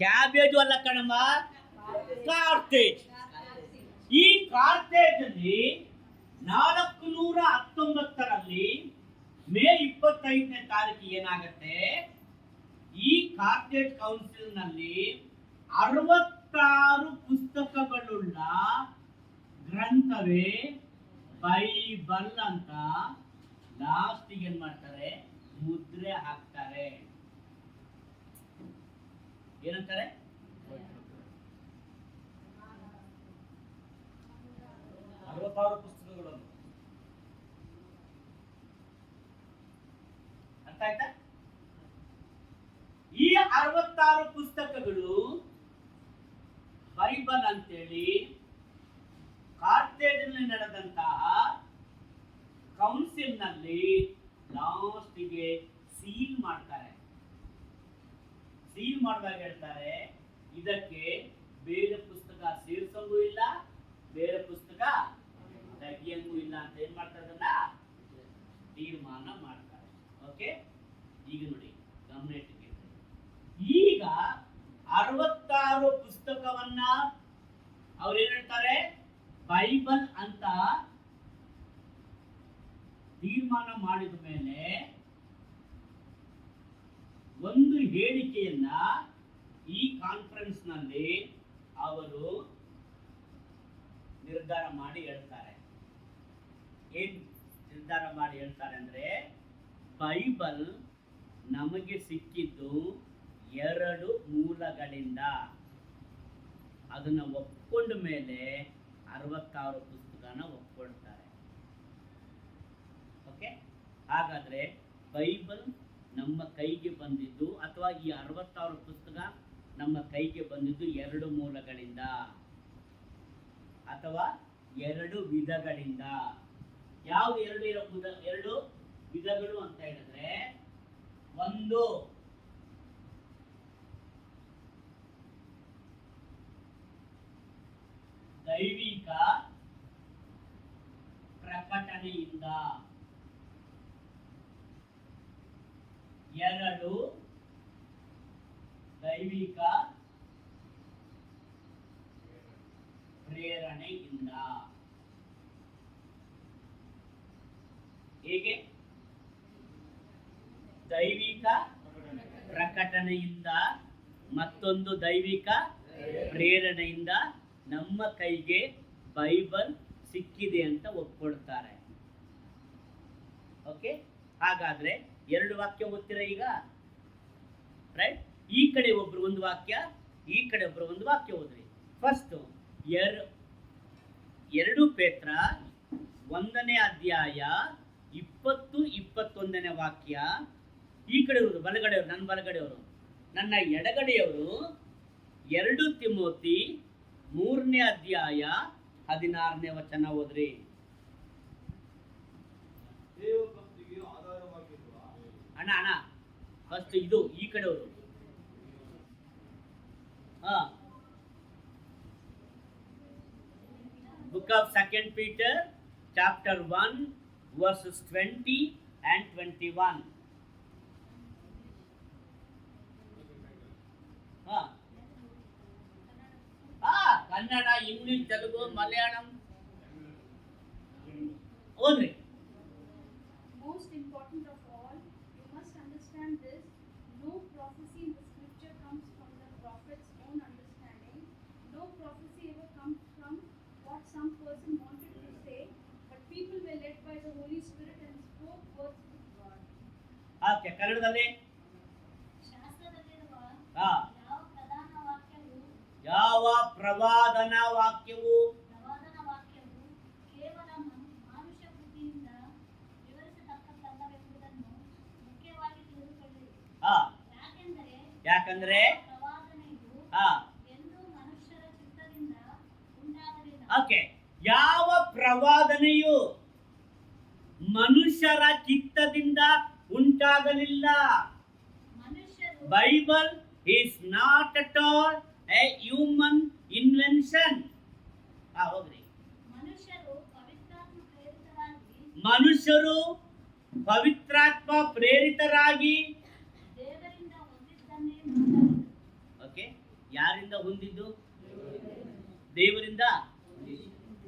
ಕ್ಯಾಬೇಜು ಅಲ್ಲ ಕಣಮ್ಮ, ಕಾರ್ತೇಜ್. ಈ ಕಾರ್ತೇಜ್ ಅಲ್ಲಿ 419ರಲ್ಲಿ ಮೇ 25ನೇ ತಾರೀಕು ಏನಾಗತ್ತೆ? ಈ ಕಾರ್ತೇಜ್ ಕೌನ್ಸಿಲ್ ನಲ್ಲಿ 66 ಪುಸ್ತಕಗಳುಳ್ಳ ಗ್ರಂಥವೇ ಬೈಬಲ್ ಅಂತ ಲಾಸ್ಟ್ ಏನ್ ಮಾಡ್ತಾರೆ? ಮುದ್ರೆ ಹಾಕ್ತಾರೆ. ಏನಂತಾರೆ? ಪುಸ್ತಕಗಳು. ಅರ್ಥ ಆಯ್ತಾ? ಈ 66 ಪುಸ್ತಕಗಳು ಬೈಬಲ್ ಅಂತೇಳಿ ಕಾರ್ತೇಜ್ನಲ್ಲಿ ನಡೆದಂತಹ ಕೌನ್ಸಿಲ್ ನಲ್ಲಿ ಲಾಸ್ಟ್ಗೆ ಸೀಲ್ ಮಾಡ್ತಾರೆ. ಸೀಲ್ ಮಾಡುವಾಗ ಹೇಳ್ತಾರೆ, ಇದಕ್ಕೆ ಬೇರೆ ಪುಸ್ತಕ ಸೇರಿಸಂಗೂ ಇಲ್ಲ, ಬೇರೆ ಪುಸ್ತಕ ತೆಗಿಯಂಗೂ ಇಲ್ಲ ಅಂತ ಏನ್ ಮಾಡ್ತಾರೆ? ಅದನ್ನ ತೀರ್ಮಾನ ಮಾಡ್ತಾರೆ. ಓಕೆ, ಈಗ ನೋಡಿ, ಗಮನ ಇಟ್ಟಿಗೆ. ಈಗ 66 ಪುಸ್ತಕವನ್ನ ಅವ್ರೇನ್ ಹೇಳ್ತಾರೆ? ಬೈಬಲ್ ಅಂತ ತೀರ್ಮಾನ ಮಾಡಿದ ಮೇಲೆ ಒಂದು ಹೇಳಿಕೆಯನ್ನ ಈ ಕಾನ್ಫರೆನ್ಸ್ ನಲ್ಲಿ ಅವರು ನಿರ್ಧಾರ ಮಾಡಿ ಹೇಳ್ತಾರೆ. ಏನ್ ನಿರ್ಧಾರ ಮಾಡಿ ಹೇಳ್ತಾರೆ ಅಂದ್ರೆ, ಬೈಬಲ್ ನಮಗೆ ಸಿಕ್ಕಿದ್ದು 2 ಮೂಲಗಳಿಂದ. ಅದನ್ನ ಒಪ್ಕೊಂಡ ಮೇಲೆ 66 ಪುಸ್ತಕನ ಒಪ್ಕೊಳ್ತಾರೆ. ಓಕೆ, ಹಾಗಾದ್ರೆ ಬೈಬಲ್ ನಮ್ಮ ಕೈಗೆ ಬಂದಿದ್ದು, ಅಥವಾ ಈ 66 ಪುಸ್ತಕ ನಮ್ಮ ಕೈಗೆ ಬಂದಿದ್ದು 2 ಮೂಲಗಳಿಂದ ಅಥವಾ 2 ವಿಧಗಳಿಂದ. ಯಾವ 2 ವಿಧಗಳು ಅಂತ ಹೇಳಿದ್ರೆ, ಒಂದು ದೈವಿಕ ಪ್ರಕಟಣೆಯಿಂದ, 2 ದೈವಿಕ ಪ್ರೇರಣೆಯಿಂದ. ಹೇಗೆ? ದೈವಿಕ ಪ್ರಕಟಣೆಯಿಂದ, ಮತ್ತೊಂದು ದೈವಿಕ ಪ್ರೇರಣೆಯಿಂದ ನಮ್ಮ ಕೈಗೆ ಬೈಬಲ್ ಸಿಕ್ಕಿದೆ ಅಂತ ಒಪ್ಕೊಳ್ತಾರೆ. ಓಕೆ, ಹಾಗಾದ್ರೆ 2 ವಾಕ್ಯ ಓದ್ತೀರಾ ಈಗ? ರೈಟ್? ಈ ಕಡೆ ಒಬ್ರು ಒಂದು ವಾಕ್ಯ, ಈ ಕಡೆ ಒಬ್ಬರು ಒಂದು ವಾಕ್ಯ ಓದ್ರಿ. ಫಸ್ಟ್ 2 ಪೇತ್ರ 1ನೇ ಅಧ್ಯಾಯ 20-21 ವಾಕ್ಯ. ಈ ಕಡೆಯವರು ಬಲಗಡೆಯವರು, ನನ್ನ ಬಲಗಡೆಯವರು, ನನ್ನ ಎಡಗಡೆಯವರು 2 ತಿಮೋತಿ 3ನೇ ಅಧ್ಯಾಯ 16ನೇ ವಚನ ಓದ್ರಿ. ಅಣ್ಣ ಫಸ್ಟ್ ಇದು ಈ ಕಡೆಯವರು. Book of 2 Peter chapter 1 verses 20 and 21. Kannada, English, Telugu, Malayalam ಓದ್ರಿ. Most important of all, you must understand this: no prophecy in the scripture comes from the prophet's own understanding. No prophecy ever comes from what some person wanted to say, but people were led by the Holy Spirit and spoke words with God. Okay, ಕನ್ನಡದಲ್ಲಿ ಶಾಸ್ತ್ರದಲ್ಲಿರುವ ಯಾವ ಪ್ರವಾದನ ವಾಕ್ಯವು ಕೇವಲ ಮಾನುಷ ಬುದ್ಧಿಯಿಂದ ವಿವರಿಸತಕ್ಕದ್ದಲ್ಲವೆಂಬುದನ್ನು ಮುಖ್ಯವಾಗಿ ತಿಳಿದುಕೊಳ್ಳಿರಿ. ಯಾಕಂದ್ರೆ ಪ್ರವಾದನೆಯು ಎಂದು ಮನುಷ್ಯರ ಚಿತ್ತದಿಂದ ಉಂಟಾಗಲಿಲ್ಲ. ಓಕೆ, ಯಾವ ಪ್ರವಾದನೆಯು ಮನುಷ್ಯರ ಚಿತ್ತದಿಂದ ಉಂಟಾಗಲಿಲ್ಲ. Bible is not at all a human invention. ಹೋಗ್ರಿ. ಮನುಷ್ಯರು ಪವಿತ್ರಾತ್ಮ ಪ್ರೇರಿತರಾಗಿ ದೇವರಿಂದ ಹೊಂದಿದ್ದನ್ನೇ ಮಾತಾಡಿದರು. ಓಕೆ, ಯಾರಿಂದ ಹೊಂದಿದ್ದು? ದೇವರಿಂದ.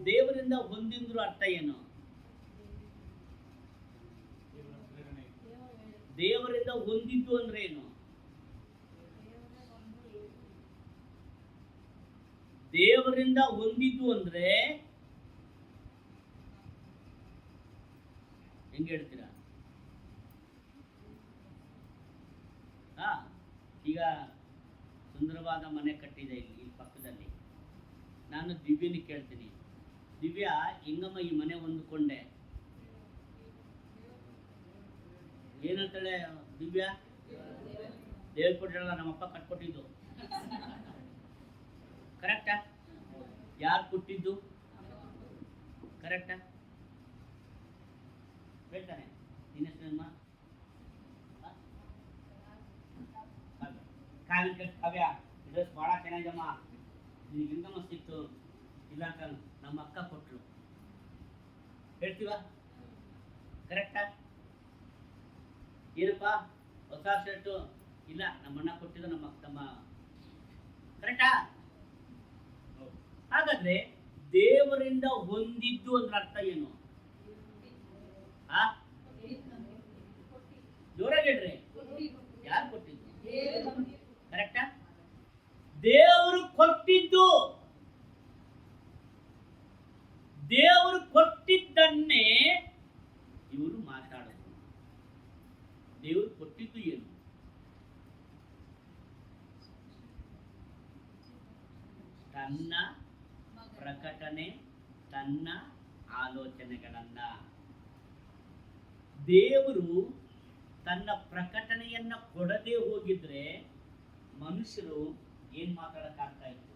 ದೇವರಿಂದ ಹೊಂದಿದ್ರು ಅರ್ಥ ಏನು? ದೇವರಿಂದ ಹೊಂದಿದ್ದು ಅಂದ್ರೆ ಏನು? ದೇವರಿಂದ ಹೊಂದಿದ್ದು ಅಂದ್ರೆ ಹೆಂಗೆ ಹೇಳ್ತೀರಾ? ಈಗ ಸುಂದರವಾದ ಮನೆ ಕಟ್ಟಿದೆ ಇಲ್ಲಿ ಪಕ್ಕದಲ್ಲಿ. ನಾನು ದಿವ್ಯನ ಕೇಳ್ತೀನಿ, ದಿವ್ಯಾ ಹಿಂಗಮ್ಮ ಈ ಮನೆ ಹೊಂದ್ಕೊಂಡೆ? ಏನಂತಾಳೆ ದಿವ್ಯಾ? ದೇವ್ರು ಕೊಟ್ಟಿರಲ್ಲ, ನಮ್ಮಪ್ಪ ಕಟ್ಕೊಟ್ಟಿದ್ದು. ಕರೆಕ್ಟಾ? ಯಾರು ಕೊಟ್ಟಿದ್ದು? ಕರೆಕ್ಟಾ? ಹೇಳ್ತಾನೆ. ನಿನ್ನ ಹೆಸರಮ್ಮ? ಕಾವ್ಯ, ಡ್ರೆಸ್ ಭಾಳ ಚೆನ್ನಾಗಮ್ಮ, ನಿನಗೆ ಹೆಂಗಮ್ಮ ಸಿಕ್ತು? ಇಲ್ಲ ಅಂಕಲ್, ನಮ್ಮ ಅಕ್ಕ ಕೊಟ್ಟರು. ಹೇಳ್ತೀವ? ಕರೆಕ್ಟಾ? ಏನಪ್ಪ ಹೊಸ ಶರ್ಟು? ಇಲ್ಲ, ನಮ್ಮಣ್ಣ ಕೊಟ್ಟಿದ್ದು, ನಮ್ಮ ಕರೆಕ್ಟಾ? ಹಾಗಾದ್ರೆ ದೇವರಿಂದ ಹೊಂದಿದ್ದು ಅಂದ್ರೆ ಅರ್ಥ ಏನು? ಜೋರಾಗಿ ಹೇಳ್ರಿ. ಯಾರು ಕೊಟ್ಟಿದ್ದು? ಕರೆಕ್ಟಾ? ದೇವರು ಕೊಟ್ಟಿದ್ದು. ದೇವರು ಕೊಟ್ಟಿದ್ದನ್ನೇ ಇವರು ಮಾತಾಡೋದು. ದೇವರು ಕೊಟ್ಟಿದ್ದು ಏನು? ತನ್ನ ಪ್ರಕಟಣೆ, ತನ್ನ ಆಲೋಚನೆಗಳನ್ನ. ದೇವರು ತನ್ನ ಪ್ರಕಟಣೆಯನ್ನ ಕೊಡದೆ ಹೋಗಿದ್ರೆ ಮನುಷ್ಯರು ಏನ್ ಮಾತಾಡಕ್ಕಾಗ್ತಾ ಇತ್ತು?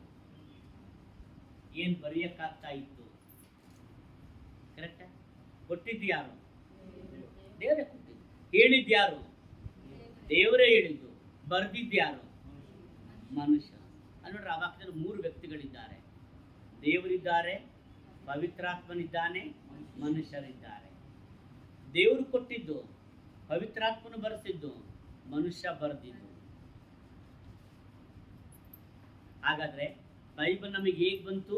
ಏನ್ ಬರೆಯಕ್ಕಾಗ್ತಾ ಇತ್ತು? ಕರೆಕ್ಟಾ? ಕೊಟ್ಟಿದ್ದು ಯಾರು? ದೇವರೇ ಕೊಟ್ಟಿದ್ದು. ಹೇಳಿದ್ಯಾರು? ದೇವರೇ ಹೇಳಿದ್ದು. ಬರ್ದಿದ್ಯಾರು? ಮನುಷ್ಯ. ನೋಡ್ರಿ, ಆ ವಾಕ್ಯದಲ್ಲಿ 3 ವ್ಯಕ್ತಿಗಳಿದ್ದಾರೆ. ದೇವರಿದ್ದಾರೆ, ಪವಿತ್ರಾತ್ಮನಿದ್ದಾನೆ, ಮನುಷ್ಯರಿದ್ದಾರೆ. ದೇವರು ಕೊಟ್ಟಿದ್ದು, ಪವಿತ್ರಾತ್ಮನು ಬರೆಸಿದ್ದು, ಮನುಷ್ಯ ಬರೆದಿದ್ದು. ಹಾಗಾದ್ರೆ ಬೈಬಲ್ ನಮಗೆ ಹೇಗೆ ಬಂತು?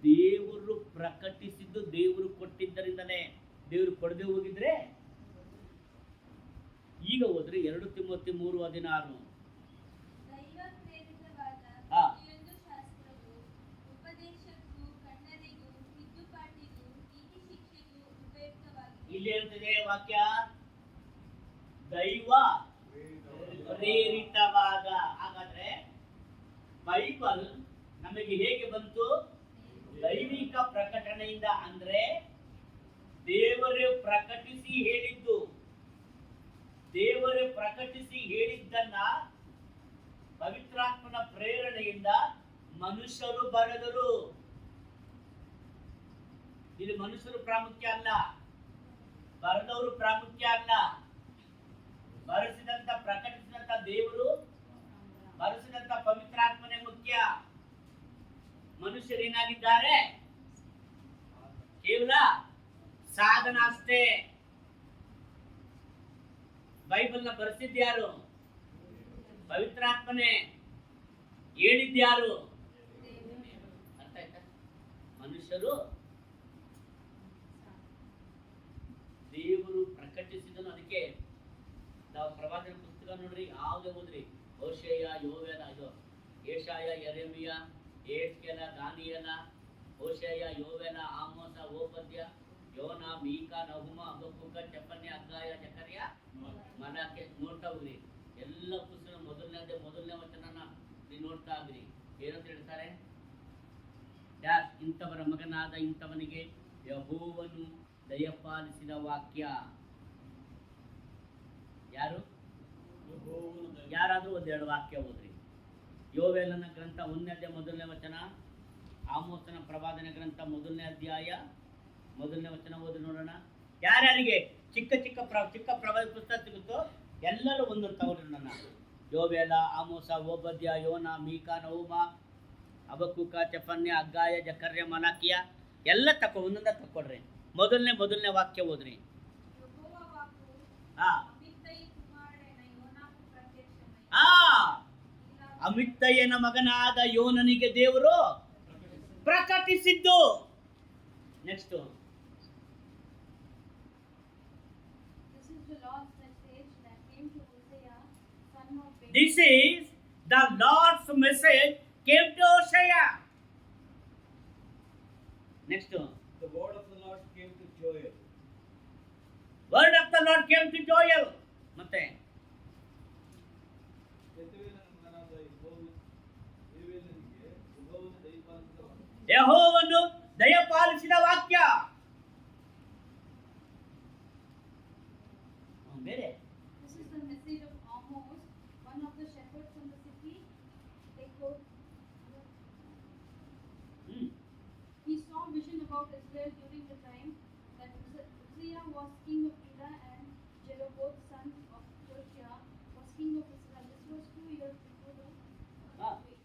ದೇವರು ಪ್ರಕಟಿಸಿದ್ದು, ದೇವರು ಕೊಟ್ಟಿದ್ದರಿಂದಲೇ. ದೇವರು ಕೊಡದೆ ಹೋಗಿದ್ರೆ ಈಗ ಹೋದ್ರೆ 2 ತಿಮೋತಿ 3:16. ಇಲ್ಲಿ ಹೇಳ್ತಿದೆ ವಾಕ್ಯ, ದೈವ ಪ್ರೇರಿತವಾದ. ಹಾಗಾದ್ರೆ ಬೈಬಲ್ ನಮಗೆ ಹೇಗೆ ಬಂತು? ದೈವಿಕ ಪ್ರಕಟಣೆಯಿಂದ. ಅಂದ್ರೆ ದೇವರೇ ಪ್ರಕಟಿಸಿ ಹೇಳಿದ್ದು, ದೇವರೇ ಪ್ರಕಟಿಸಿ ಹೇಳಿದ್ದನ್ನ ಪವಿತ್ರಾತ್ಮನ ಪ್ರೇರಣೆಯಿಂದ ಮನುಷ್ಯರು ಬರೆದರು. ಇದು ಮನುಷ್ಯರು ಪ್ರಾಮುಖ್ಯ ಅಲ್ಲ, ಬರೆದವರು ಪ್ರಾಮುಖ್ಯ ಅಲ್ಲ. ಬರೆಸಿದಂತ ಪ್ರಕಟಿಸಿದಂತ ದೇವರು, ಬರೆಸಿದಂತ ಪವಿತ್ರಾತ್ಮನೇ ಮುಖ್ಯ. ಮನುಷ್ಯರೇನಾಗಿದ್ದಾರೆ? ಕೇವಲ ಸಾಧನ ಅಷ್ಟೇ. ಬೈಬಲ್ನ ಬರೆಸಿದ್ಯಾರು? ಪವಿತ್ರಾತ್ಮನೇ. ಹೇಳಿದ್ಯಾರು? ಅರ್ಥ ಆಯ್ತಾ? ಮನುಷ್ಯರು. ದೇವರು ಪ್ರಕಟಿಸಿದನು. ಅದಕ್ಕೆ ನಾವು ಪ್ರವಾದನ ಪುಸ್ತಕ ನೋಡ್ರಿ, ಯಾವುದೇ ಓದ್ರಿ, ಹೋಶೇಯ, ಯೋವೇಲ, ಇದು ಏಷಾಯ, ಯೆರೆಮೀಯ, ಏಷ್ಕೆಲ, ದಾನಿಯೇಲ, ಹೋಶೇಯ, ಯೋವೇಲ, ಆಮೋಸ, ಓಬದ್ಯ, ಯೋನ, ಮೀಕ, ನಹುಮ, ಹಬಕ್ಕೂಕ, ಚೆಫನ್ಯ, ಹಗ್ಗಾಯ, ಜಕರ್ಯ, ಮಲಾಕೆ. ನೋಡ್ತಾ ಹೋಗ್ರಿ, ಎಲ್ಲ ಪುಸ್ತಕ ಮೊದಲನೇ ವಚನನ ನೀವು ನೋಡ್ತಾ ಹೋಗ್ರಿ. ಏನಂತ ಹೇಳ್ತಾರೆ? ಇಂಥವರ ಮಗನಾದ ಇಂಥವನಿಗೆ ಯೆಹೋವನು ದಯಪಾಲಿಸಿದ ವಾಕ್ಯ. ಯಾರು? ಯಾರಾದ್ರೂ ಒಂದೆರಡು ವಾಕ್ಯ ಓದ್ರಿ. ಯೋವೇಲನ ಗ್ರಂಥ 1ನೇ ಅಧ್ಯಾಯ 1ನೇ ವಚನ, ಆಮೋಸನ ಪ್ರವಾದನ ಗ್ರಂಥ 1ನೇ ಅಧ್ಯಾಯ 1ನೇ ವಚನ ಓದಿ ನೋಡೋಣ. ಯಾರ್ಯಾರಿಗೆ ಚಿಕ್ಕ ಪ್ರವಾದ ಪುಸ್ತಕ ಸಿಗುತ್ತೋ ಎಲ್ಲರೂ ಒಂದೊಂದು ತಗೊಳ್ರಿ. ನನ್ನ ಯೋವೇಲ, ಆಮೋಸ, ಓಬದ್ಯ, ಯೋನ, ಮೀಕ, ನಹುಮ, ಹಬಕ್ಕೂಕ, ಚೆಫನ್ಯ, ಹಗ್ಗಾಯ, ಜಕರ್ಯ, ಮಲಾಕಿಯ ಎಲ್ಲ ಒಂದೊಂದ ತಕೊಳ್ರಿ. ಮೊದಲನೇ ವಾಕ್ಯ ಓದ್ರಿ. ಅಮಿತ್ತಯ್ಯನ ಮಗನಾದ ಯೋನನಿಗೆ ದೇವರು ಪ್ರಕಟಿಸಿದ್ದು. Next, this is the Lord's message came to Hosea. Next, the word of the Lord came to Joel. Word of the Lord came to Joel. ಮತ್ತೆ ಯೆಹೋವನು ದಯಪಾಲಿಸಿದ ವಾಕ್ಯ. ಬೇರೆ This is the message of Amos, one of the shepherds from the city. They quote, he saw vision about Israel during the time that Uzziah was king of Judah and Jeroboam son of Joshua was king of Israel. This was 2 years before the earthquake.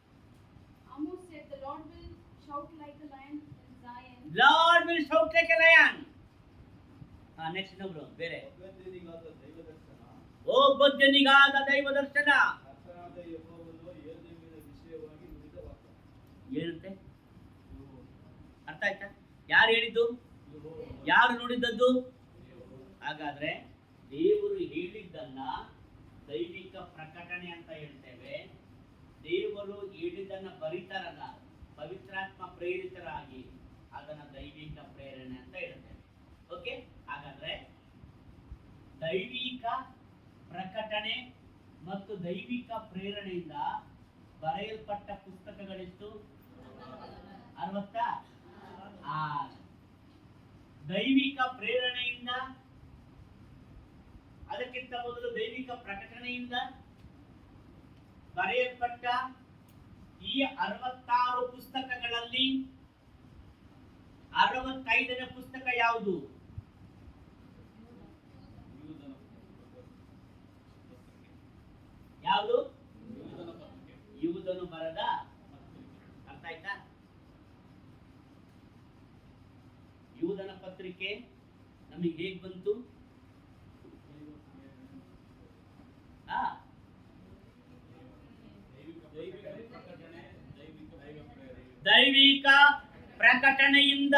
Amos said, the Lord will shout like a lion in Zion. Lord will shout like a lion. Next ಇನ್ನೊಬ್ರು ಬೇರೆ. ಓಬದ್ಯನಿಗಾದ ದೈವ ದರ್ಶನ. ಏನಂತೆ? ಅರ್ಥ ಆಯ್ತಾ? ಯಾರು ಹೇಳಿದ್ದು? ಯಾರು ನೋಡಿದ್ದದ್ದು? ಹಾಗಾದ್ರೆ ದೇವರು ಹೇಳಿದ್ದನ್ನ ದೈವಿಕ ಪ್ರಕಟಣೆ ಅಂತ ಹೇಳ್ತೇವೆ. ದೇವರು ಹೇಳಿದ್ದನ್ನ ಬರೀತಾರಲ್ಲ, ಪವಿತ್ರಾತ್ಮ ಪ್ರೇರಿತರಾಗಿ ಅದನ್ನ ದೈವಿಕ ಪ್ರೇರಣೆ ಅಂತ ಹೇಳ್ತೇವೆ. ಓಕೆ, ಹಾಗಾದ್ರೆ ದೈವಿಕ ಪ್ರಕಟಣೆ ಮತ್ತು ದೈವಿಕ ಪ್ರೇರಣೆಯಿಂದ ಬರೆಯಲ್ಪಟ್ಟ ಪುಸ್ತಕಗಳೆಷ್ಟು? 60. ದೈವಿಕ ಪ್ರೇರಣೆಯಿಂದ, ಅದಕ್ಕಿಂತ ಮೊದಲು ದೈವಿಕ ಪ್ರಕಟಣೆಯಿಂದ ಬರೆಯಲ್ಪಟ್ಟ ಈ 66 ಪುಸ್ತಕಗಳಲ್ಲಿ 65ನೇ ಪುಸ್ತಕ ಯಾವುದು? ಯಾವುದು? ಯೂದನು ಬರೆದ. ಅರ್ಥ ಆಯ್ತಾ? ಯೂದನ ಪತ್ರಿಕೆ ನಮಗೆ ಹೇಗೆ ಬಂತು? ದೈವಿಕ ಪ್ರಕಟಣೆಯಿಂದ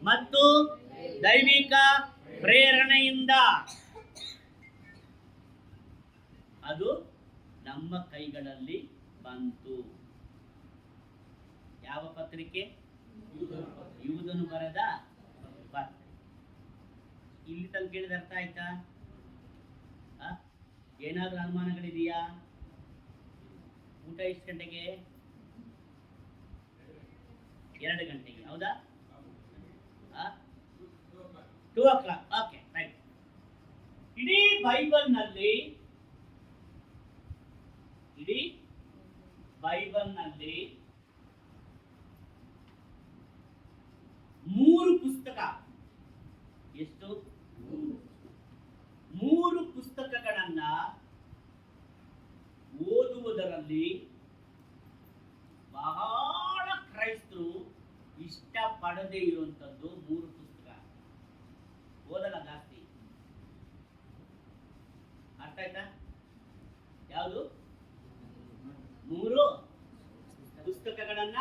ಮತ್ತು ದೈವಿಕ ಪ್ರೇರಣೆಯಿಂದ ಅದು ನಮ್ಮ ಕೈಗಳಲ್ಲಿ ಬಂತು. ಯಾವ ಪತ್ರಿಕೆ? ಯೂದನು ಬರೆದ ಪತ್ರಿಕೆ. ಇಲ್ಲಿ ತನಕ ಕೇಳಿದ ಅರ್ಥ ಆಯ್ತಾ? ಏನಾದ್ರೂ ಅನುಮಾನಗಳಿದೆಯಾ? ಊಟ ಎಷ್ಟು ಗಂಟೆಗೆ? 2 ಗಂಟೆಗೆ, ಹೌದಾ? 2 o'clock. Okay, right. ಇಡೀ ಬೈಬಲ್ನಲ್ಲಿ 3 ಪುಸ್ತಕ, ಎಷ್ಟು? 3 ಪುಸ್ತಕಗಳನ್ನ ಓದುವುದರಲ್ಲಿ ಬಹಳ ಕ್ರೈಸ್ತರು ಇಷ್ಟಪಡದೇ ಇರುವಂಥದ್ದು 3 ಪುಸ್ತಕ. ಓದಲ್ಲ ಜಾಸ್ತಿ. ಅರ್ಥ ಆಯ್ತಾ? ಯಾವುದು? 3 ಪುಸ್ತಕಗಳನ್ನ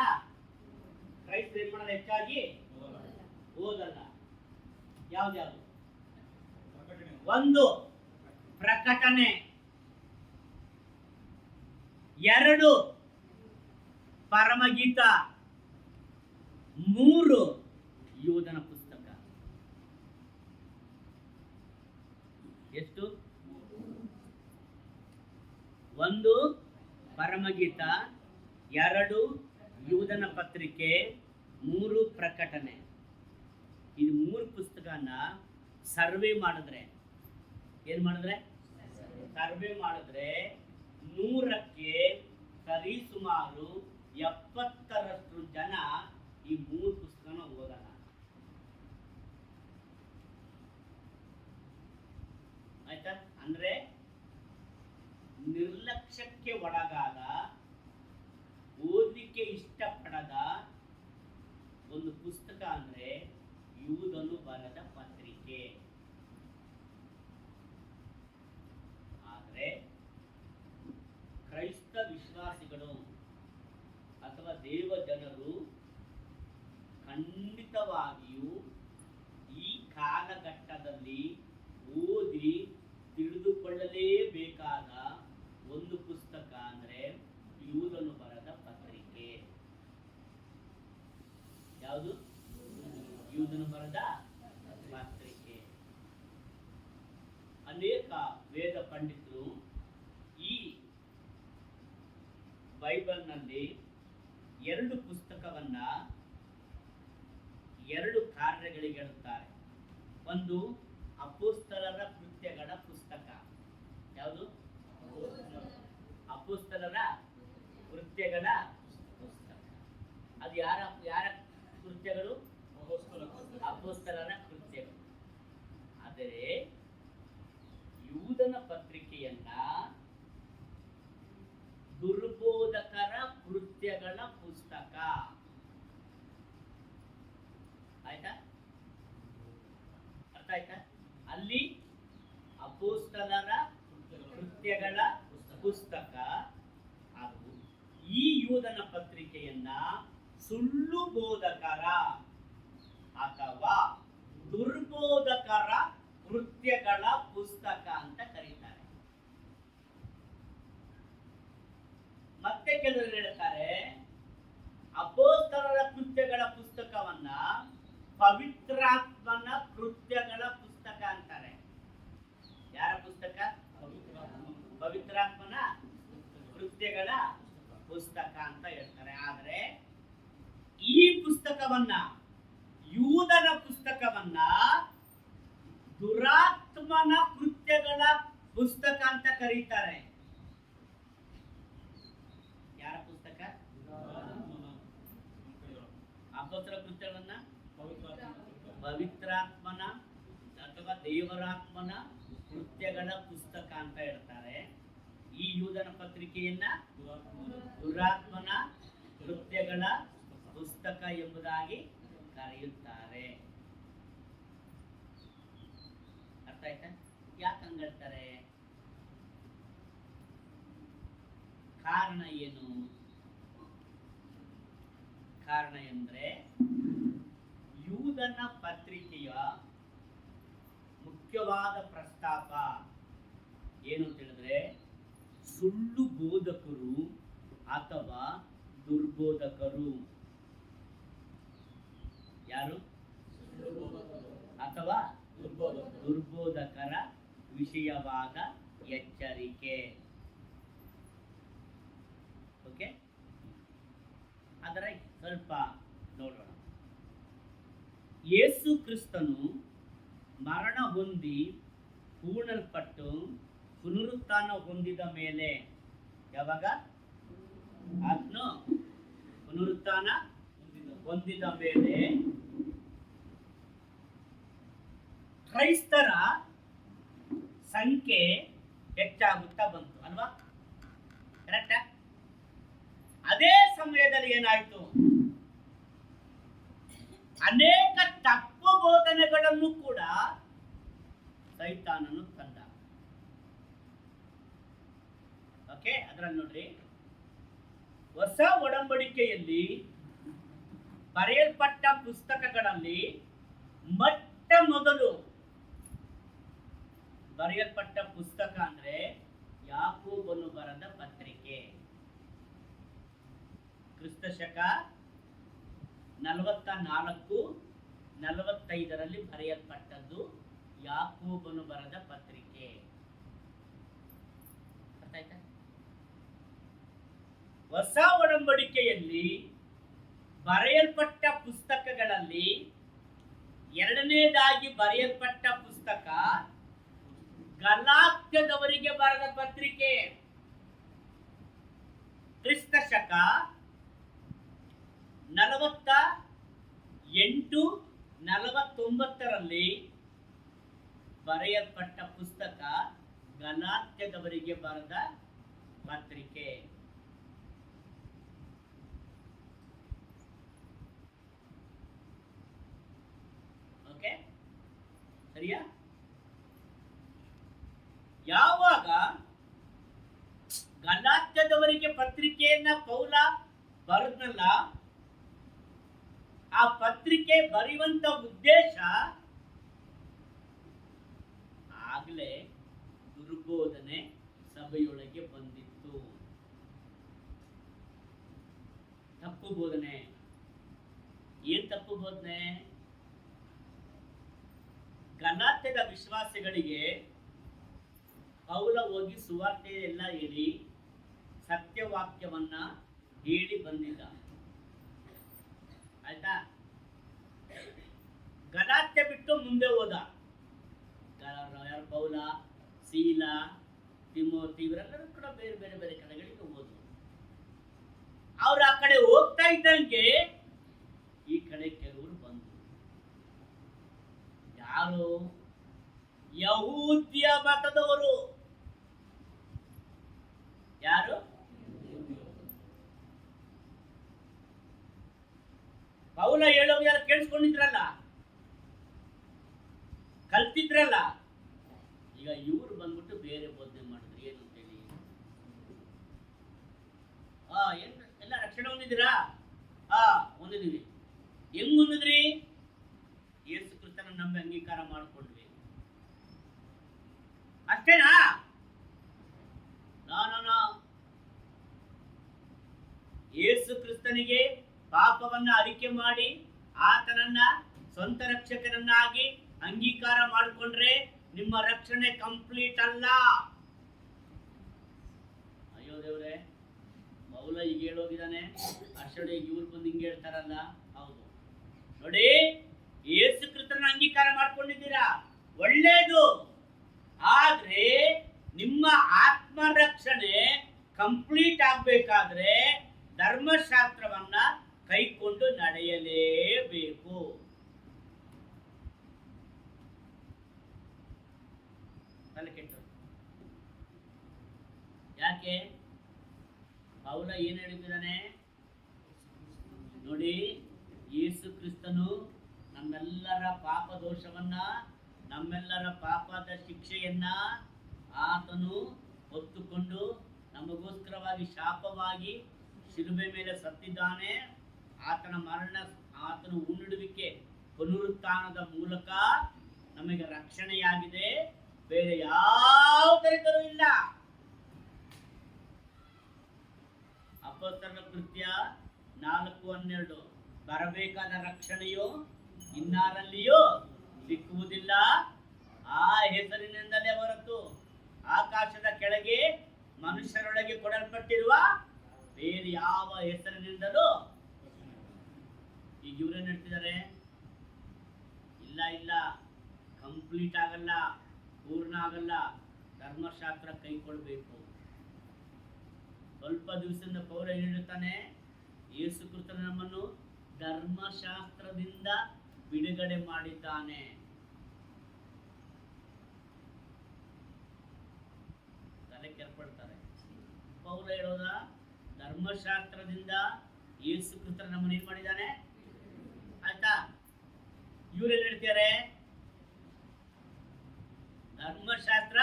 ಕ್ರೈಸ್ತರು ಏನ್ ಮಾಡೋದು? ಹೆಚ್ಚಾಗಿ ಓದಲ್ಲ. ಯಾವ್ದ್ಯಾವ್ದು? 1 ಪ್ರಕಟಣೆ, 2 ಪರಮಗೀತ, 3 ಯೋಧನ ಪುಸ್ತಕ. ಎಷ್ಟು? 1 ಪರಮಗೀತ, 2 ಯೋಧನ ಪತ್ರಿಕೆ, 3 ಪ್ರಕಟಣೆ. ಇದು 3 ಪುಸ್ತಕನ ಸರ್ವೆ ಮಾಡಿದ್ರೆ, ಏನ್ ಮಾಡಿದ್ರೆ? ಸರ್ವೆ ಮಾಡಿದ್ರೆ 100ಕ್ಕೆ ಸರಿಸುಮಾರು 70ರಷ್ಟು ಜನ ಈ 3 ಪುಸ್ತಕನ ಓದಲ್ಲ. ಆಯ್ತಾ? ಅಂದ್ರೆ ನಿರ್ಲಕ್ಷ್ಯಕ್ಕೆ ಒಳಗಾದ, ಓದಲಿಕ್ಕೆ ಇಷ್ಟಪಡದ ಒಂದು ಪುಸ್ತಕ ಅಂದ್ರೆ ಯೂದನು ಬರೆದ ಪತ್ರಿಕೆ. ಆದ್ರೆ ಕ್ರೈಸ್ತ ವಿಶ್ವಾಸಿಗಳು ಅಥವಾ ದೇವ ಜನರು ಖಂಡಿತವಾಗಿಯೂ ಈ ಕಾಲಘಟ್ಟದಲ್ಲಿ ಓದಿ ತಿಳಿದುಕೊಳ್ಳಲೇಬೇಕಾದ ಒಂದು ಪುಸ್ತಕ ಅಂದ್ರೆ ಯೂದನು ಬರೆದ ಪತ್ರಿಕೆ. ಯಾವುದು? ಯೂದನು ಬರೆದ ಪತ್ರಿಕೆ. ಅನೇಕ ವೇದ ಪಂಡಿತರು ಈ ಬೈಬಲ್ನಲ್ಲಿ 2 ಪುಸ್ತಕವನ್ನ 2 ಕಾರ್ಯಗಳಿಗೆ ಹೇಳುತ್ತಾರೆ. ಒಂದು ಅಪೊಸ್ತಲರ ಕೃತ್ಯಗಳ ಪುಸ್ತಕ. ಯಾವುದು? ಅಪೊಸ್ತಲರ ಕೃತ್ಯಗಳ ಪುಸ್ತಕ. ಅದು ಯಾರ ಕೃತ್ಯಗಳು? ಅಪೊಸ್ತಲರ ಕೃತ್ಯಗಳು. ಆದರೆ ಯೂದನ ಪತ್ರಿಕೆಯನ್ನ ದುರ್ಬೋಧಕರ ಕೃತ್ಯಗಳ ಪುಸ್ತಕ. ಆಯ್ತಾ? ಅರ್ಥ ಆಯ್ತಾ? ಅಲ್ಲಿ ಅಪೊಸ್ತಲರ ಕೃತ್ಯಗಳ ಪುಸ್ತಕ. ಹಾಗೂ ಈ ಯೂದನ ಪತ್ರಿಕೆಯನ್ನ ಸುಳ್ಳು ಬೋಧಕರ ಅಥವಾ ದುರ್ಬೋಧಕರ ಕೃತ್ಯಗಳ ಪುಸ್ತಕ ಅಂತ ಕರೀತಾರೆ. ಮತ್ತೆ ಕೆಲವರು ಹೇಳ್ತಾರೆ ಅಪೊಸ್ತಲರ ಕೃತ್ಯಗಳ ಪುಸ್ತಕವನ್ನ ಪವಿತ್ರಾತ್ಮನ ಕೃತ್ಯಗಳ ಪುಸ್ತಕ ಅಂತಾರೆ. ಯಾರ ಪುಸ್ತಕ? ಪವಿತ್ರಾತ್ಮನ ಕೃತ್ಯಗಳ ಪುಸ್ತಕ ಅಂತ ಹೇಳ್ತಾರೆ. ಆದ್ರೆ ಈ ಪುಸ್ತಕವನ್ನ, ಯೂದನ ಪುಸ್ತಕವನ್ನ ದುರಾತ್ಮನ ಕೃತ್ಯಗಳ ಪುಸ್ತಕ ಅಂತ ಕರೀತಾರೆ. ಯಾರ ಪುಸ್ತಕ? ಅಪೊಸ್ತಲರ ಕೃತ್ಯಗಳನ್ನ ಪವಿತ್ರಾತ್ಮನ ಅಥವಾ ದೇವರಾತ್ಮನ ಕೃತ್ಯಗಳ ಪುಸ್ತಕ ಅಂತ ಹೇಳ್ತಾರೆ. ಈ ಯೂದನ ಪತ್ರಿಕೆಯನ್ನ ದುರಾತ್ಮನ ಕೃತ್ಯಗಳ ಪುಸ್ತಕ ಎಂಬುದಾಗಿ ಕರೆಯುತ್ತಾರೆ. ಅರ್ಥ ಆಯ್ತಾ? ಯಾಕೆ ಹಂಗಂತಾರೆ? ಕಾರಣ ಏನು? ಕಾರಣ ಎಂದ್ರೆ ಯೂದನ ಪತ್ರಿಕೆಯ ಮುಖ್ಯವಾದ ಪ್ರಸ್ತಾಪ ಏನು ಅಂತ ಹೇಳಿದ್ರೆ ಸುಳ್ಳು ಬೋಧಕರು ಅಥವಾ ದುರ್ಬೋಧಕರು. ಯಾರು? ಅಥವಾ ದುರ್ಬೋಧಕರ ವಿಷಯವಾದ ಎಚ್ಚರಿಕೆ. ಓಕೆ, ಅದರ ಸ್ವಲ್ಪ ನೋಡೋಣ. ಯೇಸು ಕ್ರಿಸ್ತನು ಮರಣ ಹೊಂದಿ ಹೂಣಲ್ಪಟ್ಟು ಪುನರುತ್ಥಾನ ಹೊಂದಿದ ಮೇಲೆ, ಯಾವಾಗ ಆತ್ನು ಪುನರುತ್ಥಾನ ಹೊಂದಿದ ಮೇಲೆ ಕ್ರೈಸ್ತರ ಸಂಖ್ಯೆ ಹೆಚ್ಚಾಗುತ್ತಾ ಬಂತು ಅಲ್ವಾ? ಕರೆಕ್ಟಾ? ಅದೇ ಸಮಯದಲ್ಲಿ ಏನಾಯ್ತು, ಅನೇಕ ತಪ್ಪು ಬೋಧನೆಗಳನ್ನು ಕೂಡ ಸೈತಾನನು ತಂದ. ಓಕೆ, ಅದರಲ್ಲಿ ನೋಡ್ರಿ, ಹೊಸ ಒಡಂಬಡಿಕೆಯಲ್ಲಿ ಬರೆಯಲ್ಪಟ್ಟ ಪುಸ್ತಕಗಳಲ್ಲಿ ಮೊಟ್ಟ ಮೊದಲು ಬರೆಯಲ್ಪಟ್ಟ ಪುಸ್ತಕ ಅಂದ್ರೆ ಯಾಕೋಬನು ಬರೆದ ಪತ್ರಿಕೆ. ಕ್ರಿಸ್ತ ಶಕ 44-45 ಬರೆಯಲ್ಪಟ್ಟದ್ದು ಯಾಕೋಬನು ಬರೆದ ಪತ್ರಿಕೆ. ಅರ್ಥ ಆಯ್ತಾ? ಹೊಸ ಒಡಂಬಡಿಕೆಯಲ್ಲಿ ಬರೆಯಲ್ಪಟ್ಟ ಪುಸ್ತಕಗಳಲ್ಲಿ ಎರಡನೇದಾಗಿ ಬರೆಯಲ್ಪಟ್ಟ ಪುಸ್ತಕ ಗಲಾತ್ಯದವರಿಗೆ ಬರೆದ ಪತ್ರಿಕೆ. ಕ್ರಿಸ್ತ ಶಕ 48-49 ಬರೆಯಲ್ಪಟ್ಟ ಪುಸ್ತಕ ಗಲಾತ್ಯದವರಿಗೆ ಬರೆದ ಪತ್ರಿಕೆ. ಓಕೆ, ಸರಿಯಾ? ಯಾವಾಗ ಗಲಾತ್ಯದವರಿಗೆ ಪತ್ರಿಕೆಯನ್ನ ಪೌಲ ಬರೆದಲ್ಲ, ಆ ಪತ್ರಿಕೆ ಬರೆಯುವಂತ ಉದ್ದೇಶ ಆಗ್ಲೇ ದುರ್ಬೋಧನೆ ಸಭೆಯೊಳಗೆ ಬಂದಿತ್ತು. ತಪ್ಪು ಬೋಧನೆ. ಏನ್ ತಪ್ಪು ಬೋಧನೆ? ಗಲಾತ್ಯದ ವಿಶ್ವಾಸಿಗಳಿಗೆ ಪೌಲ ಹೋಗಿ ಸುವಾರ್ತೆ ಎಲ್ಲ ಹೇಳಿ ಸತ್ಯವಾಕ್ಯವನ್ನ ಹೇಳಿ ಬಂದಿದ್ದ. ಆಯ್ತಾ? ಗಲಾತ್ಯ ಬಿಟ್ಟು ಮುಂದೆ ಹೋದ. ಯಾರು? ಪೌಲ, ಸೀಲ, ತಿಮೋತಿ ಇವರೆಲ್ಲರೂ ಕೂಡ ಬೇರೆ ಬೇರೆ ಬೇರೆ ಕಡೆಗಳಿಗೆ ಹೋದ್ರು. ಅವ್ರು ಆ ಕಡೆ ಹೋಗ್ತಾ ಇದ್ದಂಗೆ ಈ ಕಡೆ ಕೆಲವರು ಬಂದರು. ಯಾರು? ಯಹೂದ್ಯ ಮತದವರು. ಯಾರು? ಪೌಲ ಹೇಳೋದು ಯಾರು ಕೇಳಿಸ್ಕೊಂಡಿದ್ರಲ್ಲ, ಕಲ್ತಿದ್ರಲ್ಲ. ಈಗ ಇವ್ರು ಬಂದ್ಬಿಟ್ಟು ಬೇರೆ ಬೋಧನೆ ಮಾಡಿದ್ರು. ಏನು ಅಂತೇಳಿ, ಎಲ್ಲ ರಕ್ಷಣೆ ಹೊಂದಿದ್ದೀರಾ? ಹೊಂದಿದೀವಿ. ಹೆಂಗ್ ಹೊಂದಿದ್ರಿ? ಯೇಸು ಕ್ರಿಸ್ತನ ನಂಬಿ ಅಂಗೀಕಾರ ಮಾಡಿಕೊಂಡ್ವಿ. ಅಷ್ಟೇನಾ? ನೋ. ಯೇಸು ಕ್ರಿಸ್ತನಿಗೆ ಪಾಪವನ್ನ ಅರಿಕೆ ಮಾಡಿ ಆತನನ್ನ ಸ್ವಂತ ರಕ್ಷಕನನ್ನಾಗಿ ಅಂಗೀಕಾರ ಮಾಡಿಕೊಂಡ್ರೆ ನಿಮ್ಮ ರಕ್ಷಣೆ ಕಂಪ್ಲೀಟ್ ಅಲ್ಲ. ಅಯ್ಯೋ ದೇವ್ರೆ, ಮೌಲ ಈಗ ಹೇಳೋಗಿದ್ದಾನೆ, ಅಷ್ಟೇ ಇವ್ರು ಬಂದು ಹಿಂಗೆ ಹೇಳ್ತಾರಲ್ಲ. ಹೌದು ನೋಡಿ, ಯೇಸು ಕ್ರಿಸ್ತನ ಅಂಗೀಕಾರ ಮಾಡ್ಕೊಂಡಿದ್ದೀರಾ, ಒಳ್ಳೇದು. ಆದ್ರೆ ನಿಮ್ಮ ಆತ್ಮ ರಕ್ಷಣೆ ಕಂಪ್ಲೀಟ್ ಆಗ್ಬೇಕಾದ್ರೆ ಧರ್ಮಶಾಸ್ತ್ರವನ್ನ ಕೈಕೊಂಡು ನಡೆಯಲೇಬೇಕು. ತಲೆ ಕೆಟ್ಟು ಯಾಕೆ? ಪೌಲ ಏನ್ ಹೇಳಿದ್ದಾನೆ ನೋಡಿ, ಯೇಸು ಕ್ರಿಸ್ತನು ನಮ್ಮೆಲ್ಲರ ಪಾಪ ದೋಷವನ್ನ, ನಮ್ಮೆಲ್ಲರ ಪಾಪದ ಶಿಕ್ಷೆಯನ್ನ ಆತನು ಹೊತ್ತುಕೊಂಡು ನಮಗೋಸ್ಕರವಾಗಿ ಶಾಪವಾಗಿ ಶಿಲುಬೆ ಮೇಲೆ ಸತ್ತಿದ್ದಾನೆ. ಆತನ ಮರಣ, ಆತನ ಉಣ್ಣಿಡುವಿಕೆ, ಪುನರುತ್ಥಾನದ ಮೂಲಕ ನಮಗೆ ರಕ್ಷಣೆಯಾಗಿದೆ. ಬೇರೆ ಯಾವುದರಿಂದಲೂ ಇಲ್ಲ. ಅಪೊಸ್ತಲರ ಕೃತ್ಯ 4:12 ಬರಬೇಕಾದ ರಕ್ಷಣೆಯು ಇನ್ನಾರಲ್ಲಿಯೂ ಸಿಕ್ಕುವುದಿಲ್ಲ, ಆ ಹೆಸರಿನಿಂದಲೇ ಹೊರತು ಆಕಾಶದ ಕೆಳಗೆ ಮನುಷ್ಯರೊಳಗೆ ಕೊಡಲ್ಪಟ್ಟಿರುವ ಬೇರೆ ಯಾವ ಹೆಸರಿನಿಂದಲೂ. ಈಗ ಇವ್ರೇನು ಹೇಳ್ತಿದ್ದಾರೆ, ಇಲ್ಲ ಇಲ್ಲ ಕಂಪ್ಲೀಟ್ ಆಗಲ್ಲ, ಪೂರ್ಣ ಆಗಲ್ಲ, ಧರ್ಮಶಾಸ್ತ್ರ ಕೈಕೊಳ್ಬೇಕು. ಸ್ವಲ್ಪ ದಿವಸದಿಂದ ಪೌಲ ಏನು ಹೇಳ್ತಾನೆ, ಯೇಸು ಕ್ರಿಸ್ತನು ನಮ್ಮನ್ನು ಧರ್ಮಶಾಸ್ತ್ರದಿಂದ ಬಿಡುಗಡೆ ಮಾಡಿದ್ದಾನೆ. ತಲೆ ಕೆರ್ಪಡ್ತಾರೆ. ಪೌಲ ಹೇಳೋದ, ಧರ್ಮಶಾಸ್ತ್ರದಿಂದ ಯೇಸು ಕ್ರಿಸ್ತನು ನಮ್ಮನ್ನು ಏನ್ ಮಾಡಿದ್ದಾನೆ, ಆಯ್ತಾ? ಇವರೇನ್ ಹೇಳ್ತಾರೆ, ಧರ್ಮಶಾಸ್ತ್ರ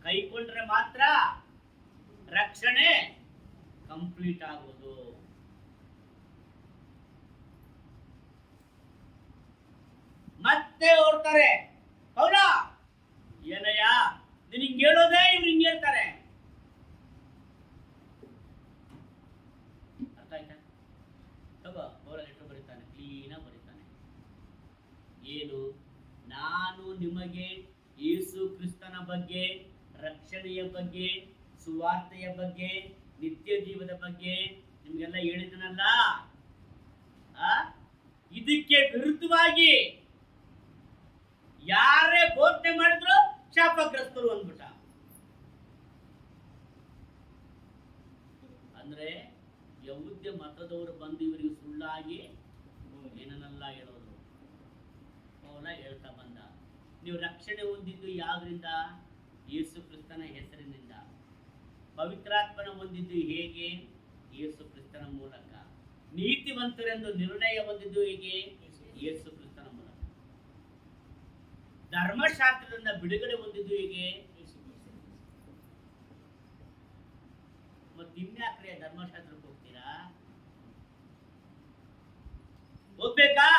ಕೈಕೊಂಡ್ರೆ ಮಾತ್ರ ರಕ್ಷಣೆ ಕಂಪ್ಲೀಟ್ ಆಗೋದು. ಮತ್ತೆ ಓಡ್ತಾರೆ, ಪೌಲ ಏನಯ್ಯ ನೀನ್ ಹಿಂಗ್ ಹೇಳೋದೇ, ಇವ್ರು ಹಿಂಗ್ ಹೇಳ್ತಾರೆ. ಅರ್ಥ ಆಯ್ತಾ? ತಗೋ, ಪೌಲ ಲೆಟರ್ ಬರೀತಾನೆ, ಕ್ಲೀನಾಗಿ ಬರೀತಾನೆ. ಏನು, ನಾನು ನಿಮಗೆ ಯೇಸು ಕ್ರಿಸ್ತನ ಬಗ್ಗೆ, ರಕ್ಷಣೆಯ ಬಗ್ಗೆ, ಸುವಾರ್ತೆಯ ಬಗ್ಗೆ, ನಿತ್ಯ ಜೀವದ ಬಗ್ಗೆ ನಿಮ್ಗೆಲ್ಲ ಹೇಳಿದನಲ್ಲ, ಇದಕ್ಕೆ ವಿರುದ್ಧವಾಗಿ ಯಾರೇ ಬೋಧನೆ ಮಾಡಿದ್ರು ಶಾಪಗ್ರಸ್ತರು ಅಂದ್ಬಿಟ್ಟ. ಅಂದ್ರೆ ಯಹೂದ್ಯ ಮತದವರು ಬಂದು ಇವರಿಗೆ ಸುಳ್ಳಾಗಿ ಏನನ್ನೆಲ್ಲ ಹೇಳೋದು. ಪೌಲ ಹೇಳ್ತಾ ಬಂದ, ನೀವು ರಕ್ಷಣೆ ಹೊಂದಿದ್ದು ಯಾವ್ದ್ರಿಂದ? ಯೇಸು ಕ್ರಿಸ್ತನ ಹೆಸರಿನಿಂದ. ಪವಿತ್ರಾತ್ಮನ ಹೊಂದಿದ್ದು ಹೇಗೆ? ಯೇಸು ಕ್ರಿಸ್ತನ ಮೂಲಕ. ನೀತಿವಂತರೆಂದು ನಿರ್ಣಯ ಹೊಂದಿದ್ದು ಹೇಗೆ? ಯೇಸು ಕ್ರಿಸ್ತನ ಮೂಲಕ. ಧರ್ಮಶಾಸ್ತ್ರದಿಂದ ಬಿಡುಗಡೆ ಹೊಂದಿದ್ದು ಹೇಗೆ? ಮತ್ತೆ ಇನ್ಯಾಕ್ರೆ ಧರ್ಮಶಾಸ್ತ್ರಕ್ಕೆ ಹೋಗ್ತೀರಾ? ಹೋಗ್ಬೇಕಾ?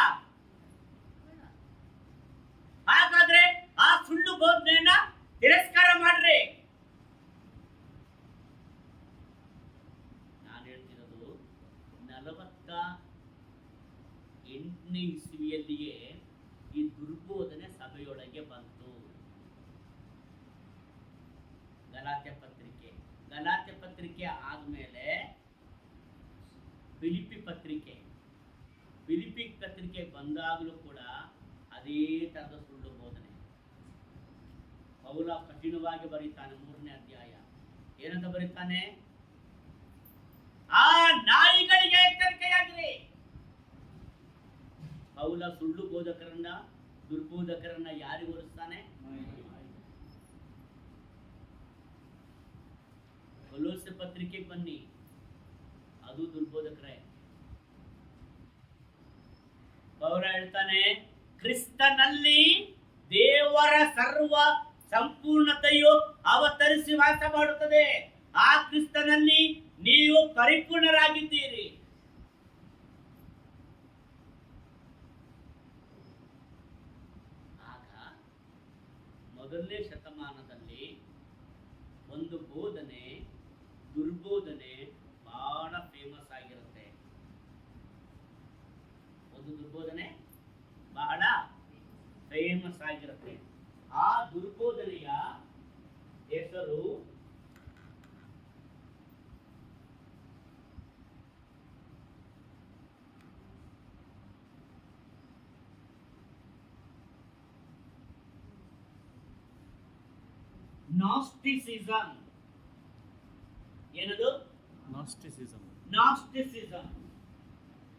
ಹಾಗಾದ್ರೆ ಆ ಸುಳ್ಳು ಬೋಧನೆಯನ್ನ ತಿರಸ್ಕಾರ ಮಾಡ್ರಿ. ನಾನು ಹೇಳ್ತಿರೋದು 48ನೇ ಇಸ್ವಿಯಲ್ಲಿಯೇ ಈ ದುರ್ಬೋಧನೆ ಸಭೆಯೊಳಗೆ ಬಂತು. ಗಲಾತ್ಯ ಪತ್ರಿಕೆ ಆದ್ಮೇಲೆ ಫಿಲಿಪ್ಪಿ ಪತ್ರಿಕೆ ಬಂದಾಗಲೂ ಕೂಡ ಅದೇ ತರದ ಸುಳ್ಳು ಬೋಧನೆ. ಪೌಲ ಕಠಿಣವಾಗಿ ಬರೀತಾನೆ, 3ನೇ ಅಧ್ಯಾಯ ಏನಂತ ಬರೀತಾನೆ? ಆ ನಾಯಿಗಳಿಗೆ ಎಚ್ಚರಿಕೆಯಾಗಿರಿ. ಪೌಲ ಸುಳ್ಳು ಬೋಧಕರನ್ನ, ದುರ್ಬೋಧಕರನ್ನ ಯಾರಿಗೆ ಹೋಲಿಸ್ತಾನೆ? ಕೊಲೋಸೆ ಪತ್ರಿಕೆಗೆ ಬನ್ನಿ, ಅದು ದುರ್ಬೋಧಕರೇ. ಪೌಲ ಹೇಳ್ತಾನೆ, ಕ್ರಿಸ್ತನಲ್ಲಿ ದೇವರ ಸರ್ವ ಸಂಪೂರ್ಣತೆಯು ಅವತರಿಸಿ ವಾಸ ಮಾಡುತ್ತದೆ. ಆ ಕ್ರಿಸ್ತನಲ್ಲಿ ನೀವು ಪರಿಪೂರ್ಣರಾಗಿದ್ದೀರಿ. ಆಗ ಮೊದಲನೇ ಶತಮಾನದಲ್ಲಿ ಒಂದು ಬೋಧನೆ, ದುರ್ಬೋಧನೆ ಬಹಳ ಫೇಮಸ್ ಆಗಿರುತ್ತೆ. ಒಂದು ದುರ್ಬೋಧನೆ ಬಹಳ ಫೇಮಸ್ ಆಗಿರುತ್ತೆ. ಆ ದುರ್ಬೋಧನೆಯ ಹೆಸರು ನಾಸ್ಟಿಸಿಸಂ. ಏನದು? ನಾಸ್ಟಿಸಿಸಂ.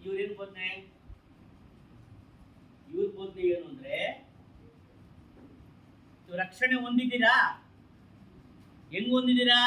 ಇವ್ರೇನು ಬೋಧನೆ? ಇವ್ರ ಬೋಧನೆ ಏನು ಅಂದ್ರೆ, ರಕ್ಷಣೆ ಹೊಂದಿದ್ದೀರಾ? ಹೆಂಗ್ ಹೊಂದಿದ್ದೀರಾ?